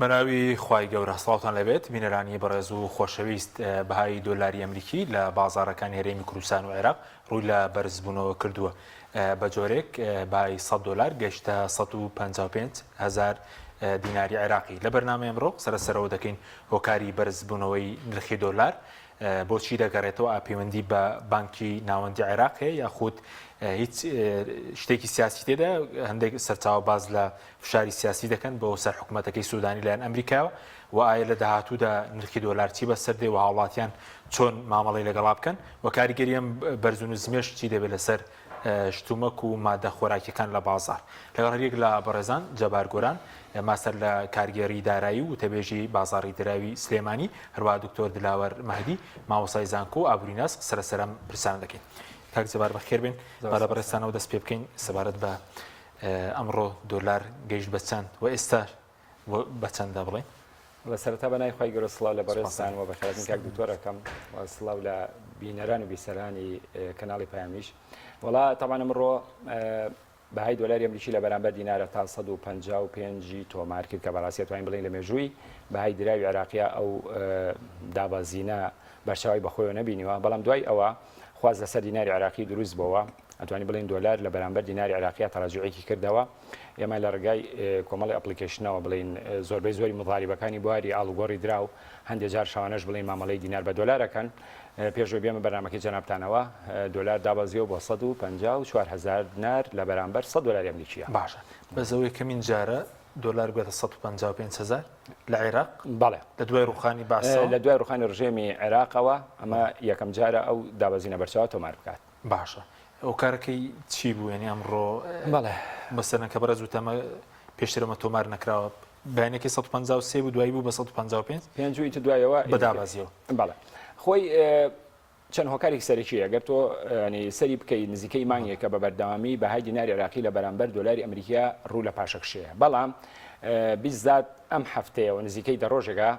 بەناوی خوای گەورە سڵاوتان لەبێت بینەرانی بەڕێز و خۆشەویست بەهای دۆلاری ئەمریکی لە بازاڕەکانی هەرێمی کوردستان و عێراق ڕووی لە بەرزبوونەوە کردووە بە جۆرێک بای $100 گەشتە 155,000 دیناری عێراقی. لە بەرنامە ئەمڕۆ سەرەوە دەکەین هۆکاری بەرزبوونەوەی نرخی دۆلار بۆچی دەگەڕێتەوە پەیوەندی بە بانکی ناوەندی عێراق هەیە یاخود هیچ شتێکی سیاسی تێدا هەندێک سەرچاوە باز لە فشاری سیاسی دەکەن بۆ سەر حکوومەتەکەی سوودانی لایەن ئەمریکاوە و ئایا لە داهاتوودا نرخی دۆلار چی بەسەر دێ و هاوڵاتیان چۆن مامەڵەی لەگەڵا بکەن و کاریگەریەم بەرزون و زمێش چی دەبێت لەسەر شتومەک و مادە خۆراکیەکان لە بازار. لەگەڵ هەرێک لە بەڕێزان جەبار گۆران ماستەر لە کارگێڕی دارایی و تەبێژی بازاڕی دراوی سلێمانی، هەروە دکتۆر دلاوەر مەهدی مامۆستای زانکۆ و ئابووریناس سەرسەرم پرسان دەکەین. کاک جەبار بەخێر بێن لە بەڕێستانەوە دەست پێ بکەین سەبارەت بە ئەمڕۆ دۆلار گەیشت بە چەند و ئێستا بە چەنددا بڵێن؟ لە سەرەتا بەنای خوای گەورە سڵاو لە بەڕێستان و بەخێراتن کاک دکتۆرەکەم و سڵاو لە بینەران و بیسەرانی کەناڵی پەیامیش. وڵا تەمان ئەمڕۆ بەهای دۆلاری ئەمریکی لە بەرامبەر دینارە تا 155 تۆمار کرد کە بەڕاستی توانین بڵێن لە مێژووی بەهای دراوی عێراقیە ئەو دابەزینە بەرچاوی بەخۆیەوە نەبینیوە، بەڵام دوای ئەوە خواز لەسەر دیناری عێراقی دروست بووە، ئەتوانین بڵێن دۆلار لە بەرامبەر دیناری عێراقیە تەراجوعێکی کردەوە. ئێمە لە ڕێگای کۆمەڵی ئەپلیکیشنەوە بڵین زۆربەی زۆری مضاریبەکانی بواری ئاڵوگۆڕی دراو هەندێک جار شەوانەش بڵین مامەڵەی دینار بە دۆلارەکەن. پێشەوە بێمە بەرنامەکەی جەنابتانەوە دۆلار دابەزیەوە بۆ 154,000 دینار لە بەرامبەر $100 ئەمریکیە. باشە بەزەوەی کەمین جارە دۆلار بێتە 155,000 لە عێراق؟ بەڵێ لە دوای ڕوخانی باسە لە دوای ڕوخانی ڕژێمی عێراقەوە ئەمە یەکەم جارە ئەو دابەزینە بەرچاوە تۆمار بکات. باشە ئەو کارەکەی چی بوو؟ یعنی ئەمڕۆ بەڵێ بەسەرەن کە بەرەز وتەمە پێشترەمە تۆمار نەکراوە بەیانێکی 153 بوو دوایی بوو بە 155 پێنجووی دوایەوە بەدابازیەوە. بەڵێ خۆی چەند هۆکارێکی سەرەکی ئەگەر تۆ سەری بکەیت نزیکەی مانگێکە بە بەردەوامی بەهای دیناری عێراقی لە بەرامبەر دۆلاری ئەمریکا ڕوو لە پاشەکشەیە، بەڵام بیزات ئەم هەفتەیەوە نزیکەی دە ڕۆژێکە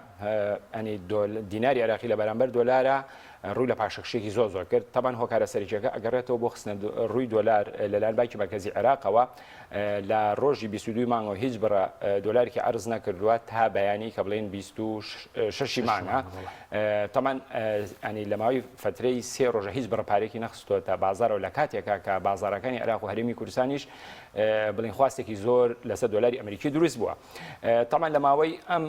دیناری عێراقی لە بەرامبەر دۆلارە ڕووی لە پاشەکشێکی زۆر کرد. تەمان هۆکارە سەرکیەکە ئەگەڕێتەوە بۆ خستنە ڕووی دۆلار لەلایەن بانکی مرکزی عێراقەوە لە ڕۆژی 22 مانگەوە هیچ بڕە دۆلارێکی عەرز نەکردووە تا بەیانی کە بڵێن 26 مانگە. تەمان لە ماوەی فترەی 3 ڕۆژە هیچ بڕە پارێکی نەخستووە تا بازارەوە لە کاتێکە کە بازارەکانی عێراق و هەرێمی کوردستانیش بڵین خواستێکی زۆر لەسەر دۆلاری ئەمریکی دروست بووە. تەمان لە ماوەی ئەم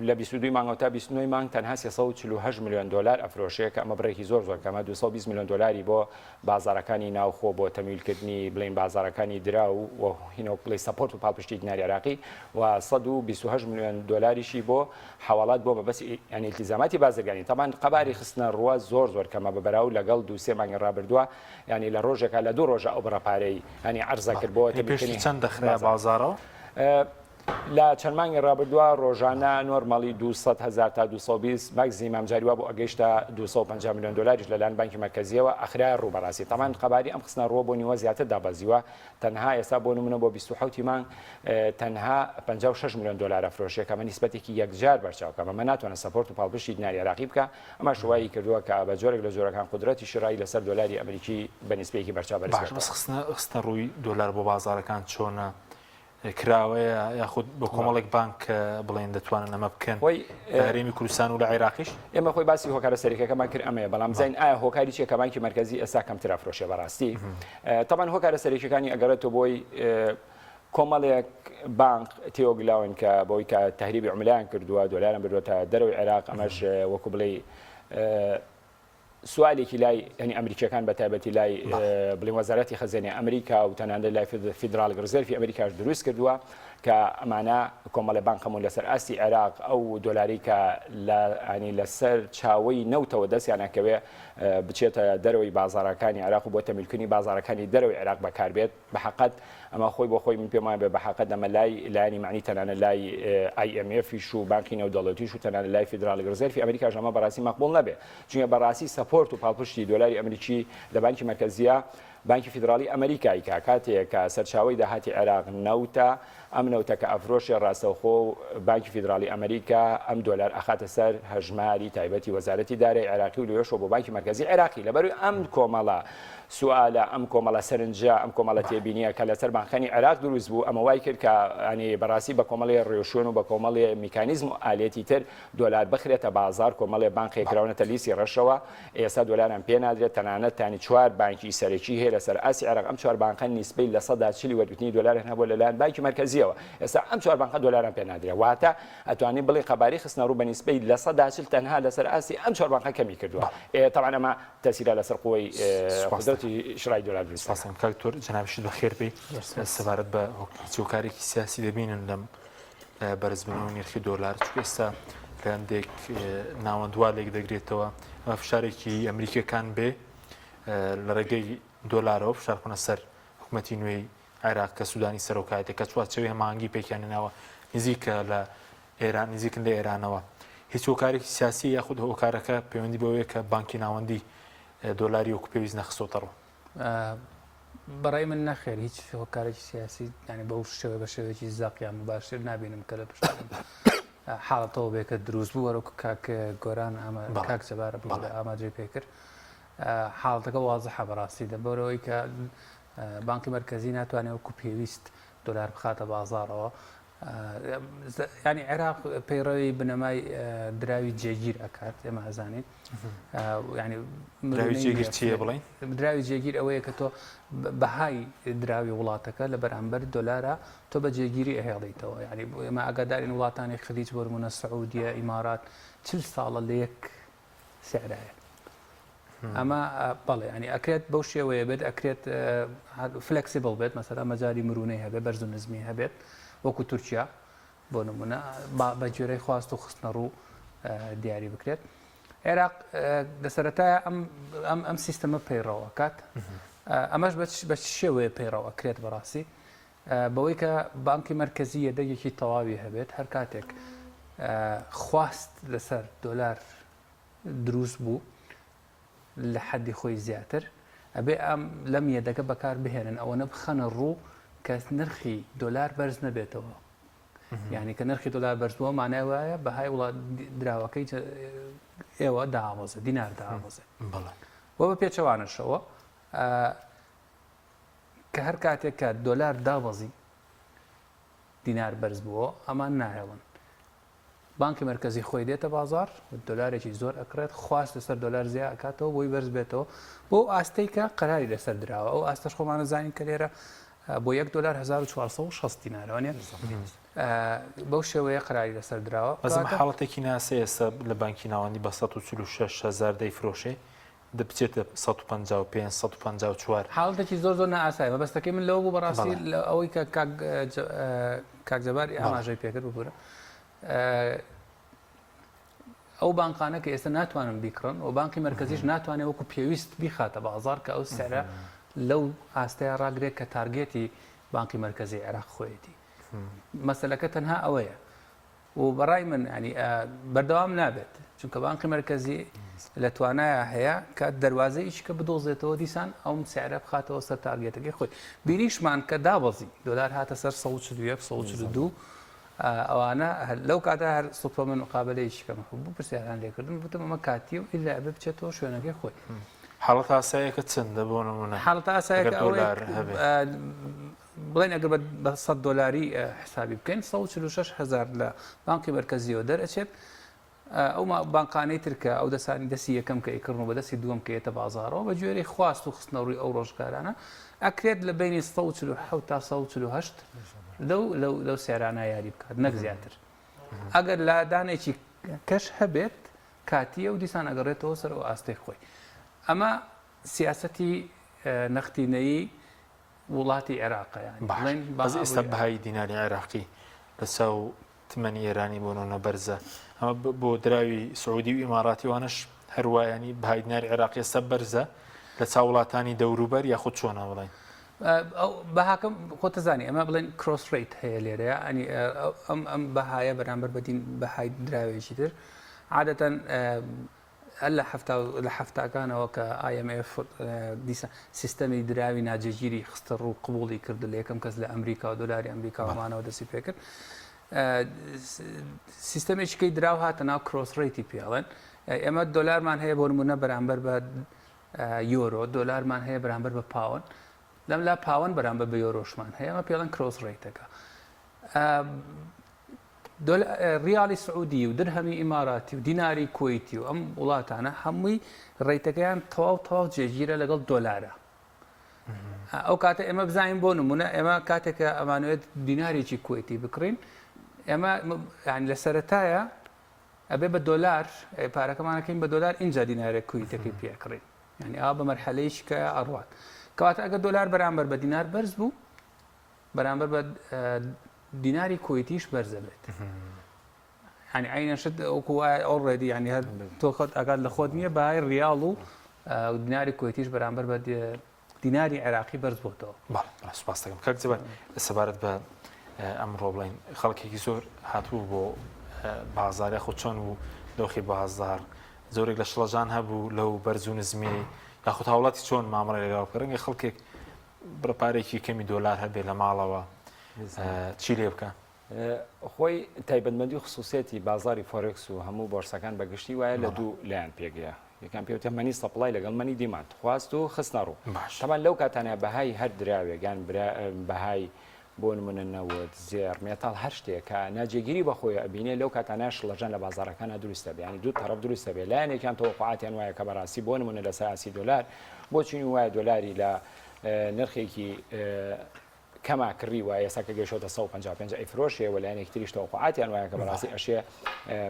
لە 22 مانگەوە تا 29 مانگ تەنها 348 میلیۆن دۆلار ئەفرۆشەیە کە ئەمە بڕێکی زۆر کەمە 220 میلیۆن دۆلاری بۆ بازارەکانی ناوخۆ بۆ تەمویلکردنی بڵین بازارەکانی درا و هینەوە بڵێ سەپۆرت و پاڵپشتی دیناری عێراقی و 128 میلیۆن دۆلاریشی بۆ حواڵات بۆ بەبەست ئیلتیزاماتی بازرگانی. تەمان قەباری خستنە ڕوە زۆر کەمە بەبەراو لەگەڵ 2-3 مانگی ڕابردووە، ینی لە ڕۆژێکە لە 2 ڕۆژە ئەو بڕەپارەی عەرزە کرد بۆ پێشی چەند دەخرا بازارەوە؟ لە چەند مانگی ڕابردووە ڕۆژانە نۆرمالی 200,000 تا 220 ماکسیمەم جاریوا بۆ ئەگەیشتە 250 میلیۆن دۆلاریش لەلایەن بانکی مرکزیەوە ئەخرای ڕوو بەڕاستی. تەمان قەباری ئەم خستنە ڕووە بۆ نیوە زیاتر دابەزیوە، تەنها ئێستا بۆ نمونە بۆ 27 مانگ تەنها 56 میلیۆن دۆلار ئەفرۆشیە کە ئەمە نیسبەتێکی یەکجار بەرچاوکە، ئەمە ناتوانێت سەپۆرت و پاڵپشتی دیناری عێراقی بکە. ئەمە شوایی کردووە کە بە جۆرێک لە جۆرەکان قودرەتی شڕایی لەسەر دۆلاری ئەمریکی بە نیسبەیەکی بەرچاو بەرز. باش خستنە ڕووی دۆلار بۆ بازارەکان چۆنە کراوەیە یاخود بۆ کۆمەڵێک بانک بڵێن دەتوانن ئەمە بکەن هەرێمی کوردستان و لە عێراقیش؟ ئێمە خۆی باسی هۆکارە سەرەکیەکەمان کرد ئەمەیە، بەڵام زین ئایا هۆکاری چیە کە بانکی مرکزی ئێستا کەمتر ئەفرۆشێ بەڕاستی؟ تەمان هۆکارە سەرەکیەکانی ئەگەڕێتەوە بۆی کۆمەڵێک بانک تێوەگلاون کە بۆی کە تەهریبی عوملایان کردووە دۆلارم بردوێتە دەرەوەی عێراق. ئەمەش وەکو بڵێ سوالێکی لای ینی ئەمریکیەکان بە تایبەتی لای بڵێن وەزارەتی خەزانەی ئەمریکا و تەنانەت لای فیدرال ڕزێرفی ئەمریکاش دروست کردووە کە ئەمانە کۆمەڵی بانکەمون لەسەر ئاستی عێراق ئەو دۆلاری کە لەسەر چاوەی نەوتەوە دەستیانەکەوێ بچێتە دەرەوەی بازارەکانی عێراق و بۆ تەمویلکردنی بازارەکانی دەرەوەی عێراق بەکاربێت. بەحەقەت ئەمە خۆی بۆ خۆی من پێم وایە بەحەقەت ئەمە لایانی معنی تەنانەت لای IMFیش و بانکی نێودەوڵەتیش و تەنانەت لای فیدرال ڕزێرفی ئەمریکاش ئەمە بەڕاستی مەقبوڵ نەبێت، چونکە بەڕاستی سەپۆرت و پاڵپشتی دۆلاری ئەمریکی لە بانکی مرکزیە بانکی فیدرالی ئەمریکای کاتێک کە سەرچاوی داهاتی عێراق نەوتە ئەم نەوتە کە ئەفرۆشی ڕاستەوخۆ بانکی فیدرالی ئەمریکا ئەم دۆلار ئەخاتە سەر هەژماری تایبەتی وەزارەتی دارایی عێراقی و لێشەوە بۆ بانکی مرکزی عێراقی لەبەروی ئەم کۆمەڵە سوالە ئەم کۆمەڵە سەرنجە ئەم کۆمەڵە تێبینیە کە لەسەر بانخانی عێراق دروست بوو ئەمە وای کرد کە ئەنی بەڕاستی بە کۆمەڵی ڕێوشوێن و بە کۆمەڵی میکانیزم و ئالێتی تر دۆلار بخرێتە بازار کۆمەڵی بانقێکراونەتە لیستی ڕەشەوە ئێستا دۆلاران پێ نادرێت تەنانەت تانی چوار بانکی سەرەکی هەیە لەسەر ئاسی عێراق ئەم چوار بانکان نیسبەی لە 140 وەرگرتنی دۆلارێک هەبوو لەلایەن بانکی مرکزیەوە ئێستا ئەم چوار بانکە دۆلاران پێ نادرێت واتە ئەتوانین بڵێ خەباری خستنە ڕوو بە نیسبەی لە 140 تەنها لەسەر ئاسی ئەم چوار بانکە کەمی کردووە طبعا ئەمە تەسیرە لەسەر قوی قدرەتی شرای دۆلار سپاسم کاکتۆر جەنابشت بەخێر بێ سەبارەت بە هیچوکارێکی سیاسی دەبینن لەم بەرزبوونەوە نرخی دۆلار چونکە ئێستا لە هەندێک ناوەندوا لێک دەگرێتەوە ئەمە فشارێکی ئەمریکیەکان بێ لە ڕێگەی دۆلارەوە فشارخۆنە سەر حکوومەتی نوێی عێراق کە سوودانی سەرۆکایەتە کە چوارچەوەی هەماهەنگی پێکیانێناوە نزیکە لە ئێران نزیکن لە ئێرانەوە هیچ هۆکارێکی سیاسی یاخود هۆکارەکە پەیوەندی بەوەیە کە بانکی ناوەندی دۆلاری وەکو پێویست نەخستۆتەڕەوە بەڕای من نەخێر هیچ هۆکارێکی سیاسی ینی بەو شێوە بە شێوەیەکی زاقیان مباشر نابینم کە لە پشت حاڵەتەوە بێکە دروست بوو وەرەکو کاک گۆران کاک جەبارە ئامادەی پێکرد حاڵەتەکە وازەحە بەڕاستی دەبەرەوەی کە بانکی مرکزی ناتوانێت وەکو پێویست دۆلار بخاتە بازارەوە ینی عێراق پەیڕەوی بنەمای دراوی جێگیر ئەکات ئێمە ئەزانین ینی دراوی جێگیر ئەوەیە کە تۆ بەهای دراوی وڵاتەکە لە بەرامبەر دۆلارە تۆ بە جێگیری ئەهێڵیتەوە ینی ئێمە ئەگادارین وڵاتانی خلیج بۆرمونە سعودیە ئیمارات 40 ساڵە لە یەک سعرایە ئەمە بەڵێ ینی ئەکرێت بەو شێوەیە بێت ئەکرێت فلکسیبل بێت مەسەلا مەجاری مرونەی هەبێت بەرز و نزمی هەبێت وەکو تورکیا بۆ نمونە بە جێرەی خواست و خستنە ڕوو دیاری بکرێت عێراق دەسەرەتایە ئەم سیستەمە پەیڕەوە کات ئەمەش بە شێوەیە پەیڕەوە کرێت بەڕاستی بەوەی کە بانکی مرکزی یەدەگێکی تەواوی هەبێت هەر کاتێک خواست لەسەر دۆلار دروست بوو لە حەدی خۆی زیاتر ئەبێ ئەم لەم یەدەگە بەکار بهێنن ئەوەنە بخەنە ڕوو کە نرخی دۆلار بەرز نەبێتەوە یعنی کە نرخی دۆلار بەرز بووە مانای وایە بەهای وڵات دراوەکەی ئێوە داوازە دینار داوازە وە بە پێچەوانشەوە کە هەر کاتێک کە دۆلار داوەزی دینار بەرز بووە ئەمان نایەڵن بانکی مرکزی خۆی دێتە بازار دۆلارێکی زۆر ئەکرێت خواست لەسەر دۆلار زیاد ئەکاتەوە بۆی بەرز بێتەوە بۆ ئاستەی کە قەراری لەسەر دراوە ئەو ئاستەش خۆمانە زانین کە لێرە بۆ 1 دلار 1460 دینارەوە بەو شێوەیە قەراری لەسەر دراوە بەزم حاڵەتێکی ناسە ئێستا لە بانکی ناوەندی بە 146,000 دەیفرۆشێ دەبچێتە 155 154 حاڵەتێکی زۆر نائاسایە بەستەکەی من لەوە بوو بەڕاستی ئەوەی کە کاک جەبار ئاماژەی پێکرد ببوورە ئەو بانقانە کە ئێستا ناتوانن بیکڕن و بانکی مرکزیش ناتوانێت وەکو پێویست بیخاتە بازار کە ئەو سعرە لەو ئاستەیە ڕاگرێت کە تارگێتی بانکی مرکزی عێراق خۆیەتی مەسەلەکە تەنها ئەوەیە و بەڕای من ینی بەردەوام نابێت چونکە بانکی مرکزی لە توانایە هەیە کە دەواازە ئیش کە بدۆزێتەوە دیسان ئەو سعرە بخاتەوە سەر تارگێتەکەی خۆی بینیشمان کە دابەزی دۆلار هاتە سەر 142 ئەوانە لەو کاتە هەر سوپە من مقابلەیەکی کەمە بوو پرسیاران لێکردن وتم ئەمە کاتی و ئیلا ئەبێ بچێتەوە شوێنەکەی خۆی حاڵەت ئاسایەکە چەندە بۆ نمونە حاڵەت ئاسایەکە بڵێن ئەگەر بە 100 دلاری حسابی بکەین 146,000 لە بانکی مرکزیەوە دەرەچێت ئەو بانقانەی ترکە ئەو دەسانی دەستی یەکەم کە ئیکردن و بە دەستی دووەم کە ئێتە بازارەوە بە گوێرەی خواست و خستنە ڕووی ئەو ڕۆژگارانە ئەکرێت لە بینی 147 تا 148 لەو سێرانە یاری بکات نەک زیاتر ئەگەر لە دانێکی کەش هەبێت کاتیە و دیسان ئەگەڕێتەوە سەر ئەو ئاستەی خۆی ئەمە سیاسەتی نەختینەیی وڵاتی عێراقیان باز ئێستا بەهای دیناری عێراقی لەسەو تمەنی ئێرانی بۆنەوە بەرزە ئەمە بۆ دراوی سعودی و ئیماراتی وانش هەروایانی بەهای دیناری عێراقی ئێستا بەرزە لە چاو وڵاتانی دەوروبەر یاخود چۆنە بڵێن بەهاکەم خۆتەزانی ئەمە بڵێن کرۆس ڕیت هەیە لێرەیە ئەنی ئەم بەهایە بەرامبەر بەدین بەهای دراوێکی تر عادەتەن هلا لحفتاکانەوە کە IMF دیسە سیستەمی دراوی ناجێگیری خستە ڕوو قبوڵی کرد لە یەکەم کەس لە ئەمریکا و دۆلاری ئەمریکاوانەوە دەستی پێ کرد سیستەمێکیکەی دراو هاتە ناو کرۆسڕێتی پێڵێن ئێمە دۆلارمان هەیە بۆ نمونە بەرامبەر بە یۆرۆ دۆلارمان هەیە بەرامبەر بە پاوەند لەم لا پاوەند بەرامبەر بە یۆرۆشمان هەیە ئەمە پێڵەن کرۆسڕێتەکە ریالی سعودی و درهەمی ئیماراتی و دیناری کویتی و ئەم وڵاتانە هەمووی ڕێیتەکەیان تەواو جێگیرە لەگەڵ دۆلارە ئەو کاتە ئێمە بزانین بۆ نمونە ئێمە کاتێکە ئەمانوێت دینارێکی کویتی بکڕین ئێمە لە سەرەتایە ئەبێ بە دۆلار پارەکەمانەکەین بە دۆلار اینجا دینارێک کویتەکەی پێکڕین یعنی ئا بە مەرحەلەیەش کە ئەڕوات کەواتە ئەگە دۆلار بەرامبەر بە دینار بەرز بوو بەرامبەر بە دیناری کویتیش بەرزە بێت ینی عینەشت ئەوکو ئۆڕێدی ینی هەر تۆ خۆت ئەگات لە خۆت نییە بەهای ریاڵ و دیناری کویتیش بەرامبەر بە دیناری عێراقی بەرز بۆتەوە سوپاس دەکەم کاک جەبار سەبارەت بە ئەمڕۆ بڵین خەڵکێکی زۆر هاتوو بۆ بازارە خۆ چۆن و دۆخی بازار زۆرێک لە شڵەجان هەبوو لەو بەرز و نزمی یاخود هاوڵاتی چۆن مامەڵی لەگەڵ ڕەنگە خەڵکێک بڕپارێکی کەمی دۆلار هەبێ لە ماڵەوە چی لێ بکە خۆی تایبەتمەندی و خصوصێتی بازاری فۆرکس و هەموو بۆرسەکان بەگشتی وایە لە دوو لایەن پێگەیە یەکەم پێوتە مەنی سەپڵای لەگەڵ مەنی دیماند خواست و خستنە ڕوو تەمان لەو کاتانە بەهای هەر دراوێگان بەهای بۆ نمونە نەوت زێر مێتاڵ هەر شتێکە ناجێگیری بەخۆی ئەبینێ لەو کاتانە شڵەژان لە بازارەکانە دروستە بێ ینی دوو تەرەف دروستە بێ لایەنێکیان تەوەقوعاتیان وایە کە بەڕاستی بۆ نمونە لە سەراسی دۆلار بۆچین وایە دۆلاری لە نرخێکی کەما کڕی وایە ئێستا کە گەیشتۆتە 155 ئەیفرۆشێ و لایەنێکی تریش تەوەقوعاتیان وایە کە بەڕاستی ئەشێ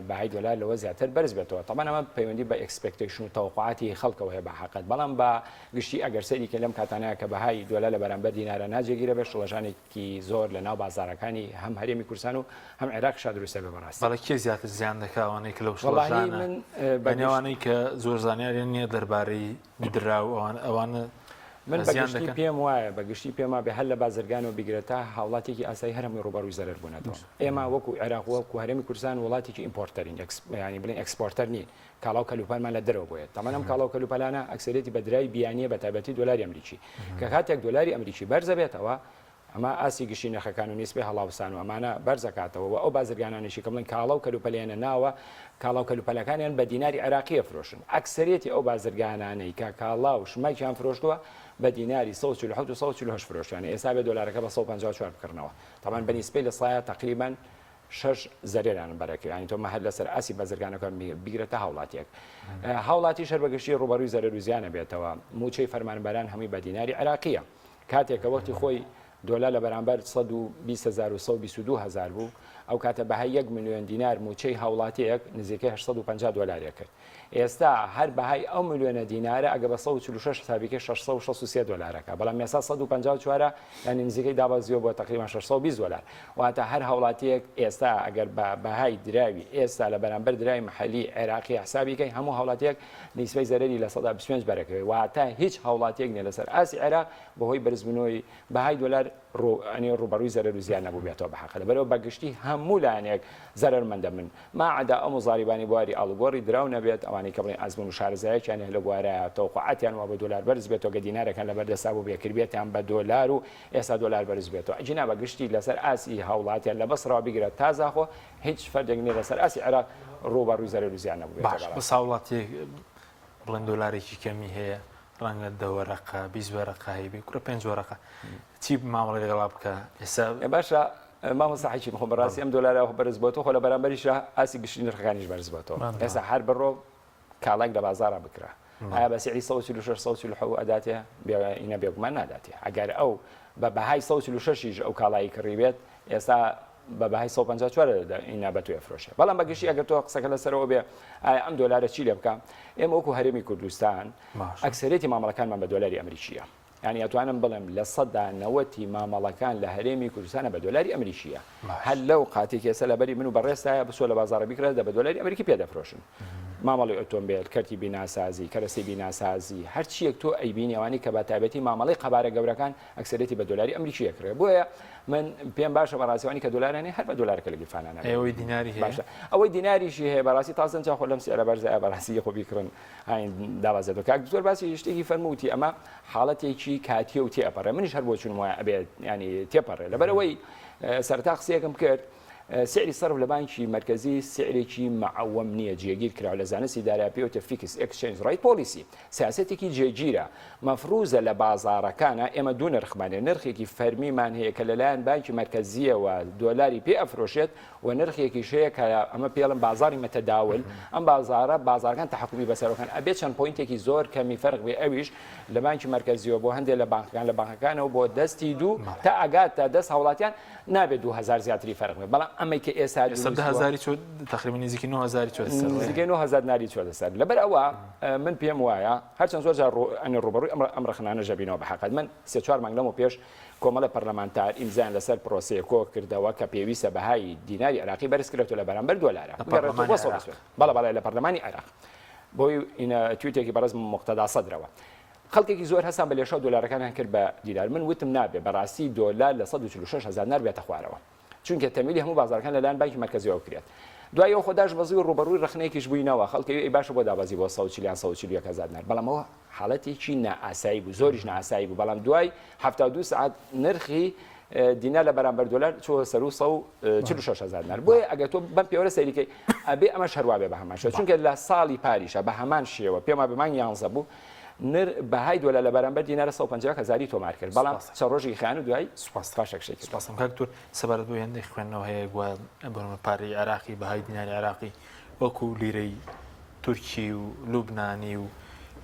بەهای دۆلار لەوە زیاتر بەرز بێتەوە تەمان ئەمە پەیوەندی بە ئەکسپێکتیشن و تەوەقوعاتی خەڵکەوە هەیە بە حەقەت بەڵام بە گشتی ئەگەر سەریکە لەم کاتانەیە کە بەهای دۆلار لە بەرامبەر دینارە ناجێگیرە بێ شڵەژانێکی زۆر لە ناو بازارەکانی هەم هەرێمی کوردستان و هەم عێراقیش دروستە بێ بەڕاستی بەڵێ کێ زیاتر زیان دەکا ئەوانەی کە لەو شڵەژانە بەنێوانەی کە زۆر زانیاریان نییە دەربارەی درا و ئەوانە من بەگشتی پێم وایە بەگشتی پێما بێ هەر لە بازرگانەوە بیگرێتە هاوڵاتێکی ئاسایی هەرمی ڕوبەڕووی زەرەر بوونەتەوە ئێمە وەکو عێراق وەکو هەرێمی کوردستان وڵاتێکی ئیمپۆرتەرین ینی بڵین ئەکسپۆرتەر نین کاڵاو کەلوپەلمان لە دەرەوە بۆیە تەمەەن ئەم کاڵاو کەلوپەلانە ئەکسەرێتی بە درای بیانیە بە تایبەتی دۆلاری ئەمریکی کە کاتێک دۆلاری ئەمریکی بەرزە بێتەوە ئەمە ئاسی گشتی نرخەکان و نیسبەی هەڵاوسان و ئەمانە بەرزەکاتەوە و ئەو بازرگانانیشی کە بڵین کاڵاو کەلوپەلیانە ناوە کاڵاو کەلوپەلەکانیان بە دیناری عێراقی فرۆشن ئەکسەرێتی ئەو بازرگانانەی کە کاڵاو شمایکیان فرۆشتووە بە دیناری 147 و 148 فرۆشتوانە ئێستا بێ دۆلارەکە بە 154 بکردنەوە تەمان بەنیسبەی لە سایە تقریبا 6 زەرێران بەرەکە ینی تۆ مەهەر لەسەر ئاسی بازرگانەکە بیگرێتە هاوڵاتیەک هاوڵاتی شەر بەگشتی ڕوبەڕووی زەرەر و زیانە بێتەوە موچەی فەرمانبەران هەمووی بە دیناری عێراقیە کاتێکە وەختی خۆی دۆلار لە بەرامبەر 120,000 و 122,000 بوو ئەو کاتە بەهای 1 ملیۆن دینار موچەی هاوڵاتیەک نزیکەی 850 دۆلارێک کرد ئێستا هەر بەهای ئەو ملیۆنە دینارە ئەگە بە 146 حسابیکە 663 دۆلارەکە بەڵام ئێستا 154 ینی نزیکەی دابەزیەوە بۆ تقریبا 620 دۆلار واتە هەر هاوڵاتیەک ئێستا ئەگەر بەهای دراوی ئێستا لە بەرامبەر درای محلی عێراقی حسابیکەی هەموو هاوڵاتیەک نیسبەی زەرەری لە 125 بەرەکەوێت واتە هیچ هاوڵاتیەک نیە لەسەر ئاسی عێراق بەهۆی بەرزبوونەوەی بەهای دۆلار ڕوبەڕووی زەرەر و زیان نەبوو بێتەوە بەحەقە لەبەرەوە بەگشتی هەموو لایەنێک زەرەرمەندە من ماعەدا ئەو مزاریبانی بواری ئاڵوگۆڕی دراو نەبێت ئەوانەی کە بڵێن ئەزمون و شارەزایەکیان هەیە لە بوارەیە تەوقعاتیان وا بە دۆلار بەرز بێتەوە کە دینارەکان لە بەردەسا بوو بێکردبێتیان بە دۆلار و ئێستا دۆلار بەرز بێتەوە ئەجینا بەگشتی لەسەر ئاسی هاوڵاتیان لە بەسڕەوە بگرێت تازاخۆ هیچ فەردێک نیە لەسەر ئاسی عێراق ڕوبەڕووی زەرەر و زیان نەبوو باش بە ساوڵاتی بڵێن دۆلارێکی کەمی هەیە ڕەنگە 10 وەرەقە 20 وەرەقە هەیبێ کورە 5 وەرەقە چی مامەڵی لەگەڵا بکە ئێستا باشە مامۆستاحێکی بخۆ بەڕاستی ئەم دۆلارە بەرز بۆتەوە خۆ لە بەرامبەریشە ئاسی گشتی نرخەکانیش بەرز بۆتەوە ئێستا هەر بڕۆ کاڵێک لە بازارە بکرا ئایا بە سعری 146 ئەداتێ ئینە بێگومان ناداتێ ئەگەر ئەو بە بەهای 146 ئەو کاڵایی کڕی بێت ئێستا بە بەهای 154 ئینا بە توێ فرۆشە بەڵام بەگشتی ئەگەر تۆ قسەکە لەسەرەوە بێ ئایا ئەم دۆلارە چی لێ بکە ئێمە وەکو هەرێمی کوردستان ئەکسەرێتی مامەڵەکانمان بە دۆلاری ئەمریکیە ینی ئەتوانم بڵێم لە 190 مامەڵەکان لە هەرێمی کوردستانە بە دۆلاری ئەمریکیە هەر لەو قاتێک ئێستا لەبەری من و بەڕێستایە بچۆ لە بازاڕە بیکرێت دە بە دۆلاری ئەمریکی پێدەفرۆشن مامەڵی ئۆتۆمبیل کەرتی بیناسازی کەرەسی بیناسازی هەرچیەک تۆ ئەیبینی ئەوانی کە بە تایبەتی مامەڵی قەبارە گەورەکان ئەکسەرەتی بە دۆلاری ئەمریکیەکرێت بۆیە من پێم باشە بەڕاستیەوانی کە دۆلارانێ هەر بە دۆلارکە لە گیرفانانە ئەوەی دیناری هەیە باشە ئەوەی دیناریشی هەیە بەڕاستی تازن جا خۆ لەم سیارە بەرزایە بەڕاستی خۆ بیکڕن هاین داوازێتەوە کاک زۆر باسی شتێکی فەرمووتی ئەمە حاڵەتێکی کاتیە و تێپەڕێ منیش هەر بۆ چون وایە ئەبێت ینی تێپەڕێ لەبەرەوەی سەرتا قسەیەکم کرد سعری صرف لە بانکی مرکزی سعرێکی معوەم نییە جێگیر کراوە لە زانستی دارایی پێوتە فیکس ئەکسچێنج ڕایت پۆلیسی سیاسەتێکی جێگیرە مەفروزە لە بازاڕەکانە ئێمە دوو نرخمانێ نرخێکی فەرمیمان هەیە کە لەلایەن بانکی مرکزیەوە دۆلاری پێ ئەفرۆشێت و نرخێکی شەیە کە ئەمە پێڵم بازاری مەتەداول ئەم بازارە بازارەکان تحکومی بەسەرەکان ئەبێت چەند پوینتێکی زۆر کەمی فەرق بێ ئەویش لە بانکی مرکزیەوە بۆ هەندێک لە بانکەکانەوە بۆ دەستی دوو تا ئەگات تا دەست هەوڵاتیان نابێت 2000 زیاتری فەرق بێ بەڵام ئەمەی کە ئێستا 10,000 تقریبا نزیکی 9,000 نزیکەی 9,000 ناری چۆتە سەر لەبەر ئەوە من پێم وایە هەرچەند زۆر جار ڕوبەڕووی ئەم ڕخنانە ژەبینەوە بە حەقەت من 3-4 مانگ لەمەوە پێش کۆمەڵە پەرلەمانتار ئیمزایان لەسەر پرۆسەیە کۆ کردەوە کە پێویستە بەهای دیناری عێراقی بەرز کرێتەوە لە بەرامبەر دۆلارە بەڵێ لە پەرلەمانی عێراق بۆی تویتێکی بەڕێز مقتەدا سەدرەوە خەڵکێکی زۆر هەستان بە لێشە دۆلارەکانیان کرد بە دیلار من وتم نابێ بەڕاستی دۆلار لە 146,000 نار بێتە خوارەوە چونکە تەمیلی هەموو بازارەکان لەلایەن بانکی مرکزیەوە کرێت دوای ئەو خۆداش بەزی و ڕوبەڕووی ڕخنەیەکیش بووینەوە خەڵکی باشە بۆ دابەزی بۆ 140,000 نار بەڵام ئەوە حاڵەتێکی نائاسایی بوو زۆریش نائاسایی بوو بەڵام دوای 72 ساعت نرخی دینا لە بەرامبەر دۆلار چۆ سەر و 146,000 نار بۆیە ئەگەر تۆ بەم پێوەرە سەیریکەی ئەبێ ئەمەش هەروە بێ بە هەمان شێوە چونکە لە ساڵی پاریشە بە هەمان شێوە پێما بەمان 11 بوو بەهای دۆلار لە بەرامبەر دینارە 150,000 تۆمار کرد بەڵام چەند ڕۆژی خیان و دوای پاشەکشێکی سپاسم کاکتور سەبارەت بۆ هێندەی خوێندنەوە هەیە گویا بۆنمە پارەی عێراقی بەهای دیناری عێراقی وەکو لیرەی تورکی و لوبنانی و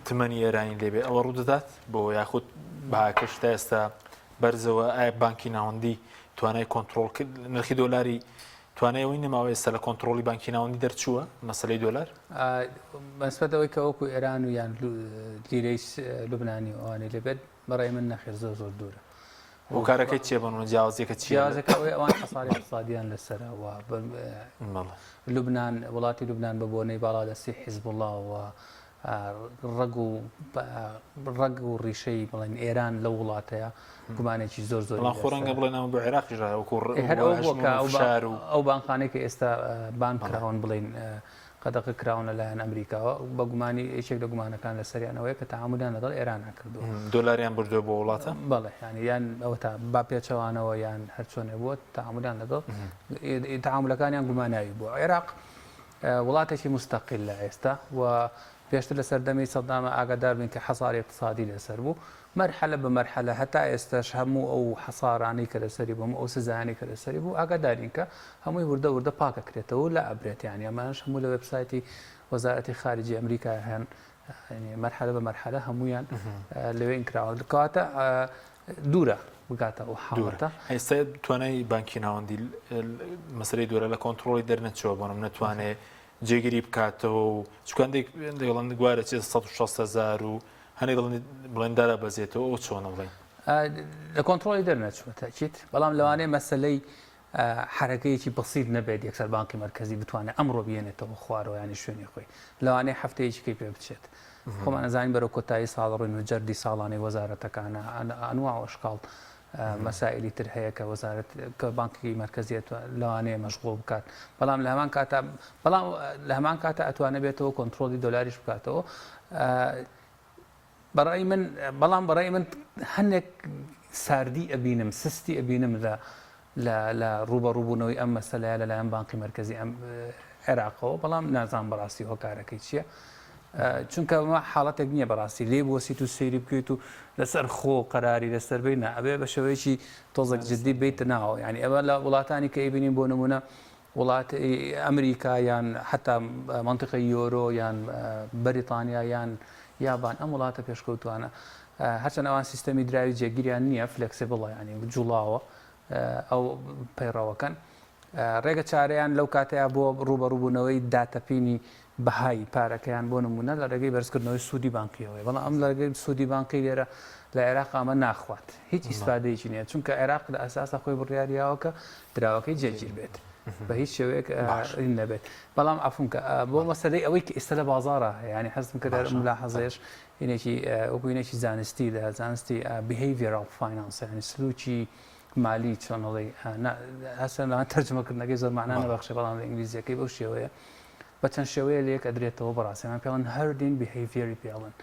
تمەنی ئێرانی لێبێ ئەوە ڕوودەدات بۆ یاخود بەهاکەش تا ئێستا بەرزەوە ئایا بانکی ناوەندی توانای کۆنتڕۆڵ نرخی دۆلاری توانایەوەی نەماوە ئێستا لە کۆنتڕۆڵی بانکی ناوەندی دەرچووە مەسەلەی دۆلار بەنسبەتەوەی کە وەکو ئێران و یان لیرەی لوبنانی و ئەوانەی لەبێت بەڕێی من نەخێر زۆر دوورە هۆکارەکەی چیە بەنەوە جیاوازیەکە چیە جیاوازەکەی ئەوان حەساری اقتصادیان لەسەرەوە لوبنان وڵاتی لوبنان بە بۆنەی باڵادەستی حیزب الله و ڕەگ و ڕیشەی بڵێن ئێران لە وڵاتەیە گومانێکی زۆر خۆڕەنگە بڵێنەوە بە عێراقی ئەو بانخانەی کە ئێستا بان کراون بڵێن قەدەقە کراون لەلایەن ئەمریکاوە بە گومانی یەکێک لە گومانەکان لە سەریانەوەیە کە تەعاملیان لەگەڵ ئێران کردووە دۆلاریان بردووە بۆ وڵاتە بەڵێ یان ئەوە تا با پێچەوانەوە یان هەرچۆنێ بووە تەعاملیان لەگەڵ تەعاملەکانیان گوماناوی بووە عێراق وڵاتێکی مستەقیل لە ئێستا و پێشتر لە سەردەمی سەدامە ئاگادار بین کە حەساری اقتصادی لەسەر بوو مەرحلە بە مەرحلە هەتا ئێستاش هەموو ئەو حەسارانەی کە لەسەری بووم ئەو سزایانی کە لەسەری بوو ئاگادارین کە هەمووی وردە پاکەکرێتەوە لە ئەبرێتیان ئەمانش هەموو لە وێبسایتی وەزارەتی خارجی ئەمریکا هەن مەرحلە بە مەرحلە هەمویان لەوێ ئینکراوە کاتە دوورە بگاتە ئەو حاڵەتە ئێستا توانای بانکی ناوەندی مەسەلەی دوورە لە کۆنتڕۆڵی دەرنەچەوە بۆنم نەتوانێت جێگیری بکاتەوە و چکان گوارە 160,000 و هەنێک بڵێندارە بەزێتەوە ئەو چۆنە بڵێن لە کۆنتڕۆلی دەرنەچوە تاکیت بەڵام لەوانەیە مەسلەی حرەکەیەکی بەسیط نەبێت یەکسەر بانکی مرکزی بتوانێت ئەمڕۆ بێنێتەوە خوارەوە ینی شوێنی خۆی لەوانەیە هەفتەیەکی پێ بچێت خۆمان نەزانین بەرەو کۆتایی ساڵ ڕوون و جەردی ساڵانەی وەزارەتەکانە ئەنواع و ئەشکاڵ مەسائلی تر هەیە کە وەزارەت کە بانکی مرکزیەت لەوانەیە مەشغوڵ بکات بەڵام لە هەمان کاتە ئەتوانە بێتەوە کۆنتڕۆلی دۆلاریش بکاتەوە بەڕای من هەندێک ساردی ئەبینم سستی ئەبینم لە ڕوبەڕووبوونەوەی ئەم مەسەلەیە لەلایەن بانکی مرکزی ئەم عێراقەوە بەڵام نازان بەڕاستی هۆکارەکەی چییە چونکە حاڵەتێک نییە بەڕاستی لێ بۆسییت و سەیری بکەیت و لەسەر خۆ قەراری لەسەر بین ئەبێ بە شێوەیەکی تۆزێک جددی بیتە ناوە ینی ئەوە لە وڵاتانی کە ئیبینین بۆ نمونە وڵات ئەمریکا یان حتا منطقی یۆرۆ یان بەریتانیا یان یابان ئەم وڵاتە پێشکەوتوانە هەرچەند ئەوان سیستەمی دراوی جێگیریان نییە فلکسیبڵە ینی جوڵاوە ئەو پەیڕەوەکەن ڕێگە چارەیان لەو کاتەیە بۆ ڕوبەڕووبوونەوەی داتەپینی بەهای پارەکەیان بۆ نمونە لە ڕێگەی بەرزکردنەوەی سوودی بانکیەوەی بەڵام ئەم لە ڕێگەی سوودی بانکی لێرە لە عێراق ئەمە ناخوات هیچ ئیسپادەیەکی نییە چونکە عێراق لە ئەساسە خۆی بڕیاریاوە کە دراوەکەی جێگیر بێت بە هیچ شێوەیەک نەبێت بەڵام ئەفونکە بۆ مەسەلەی ئەوەی کە ئێستا لە بازارە یعنی حەزم کرد ملاحەزەیەش وەکوینێکی زانستی لە زانستی behavioral finance یعنی سلوکی مالی چۆنڵی هەسەن تەرجمەکردنەکەی زۆر معنە نەبەخشێ بەڵام لە ئینگلیزیەکەی بەو شێوەیە بە چەند شێوەیە لێک ئەدرێتەوە بەڕاستیمان پێڵن هەردین behavioری پێڵن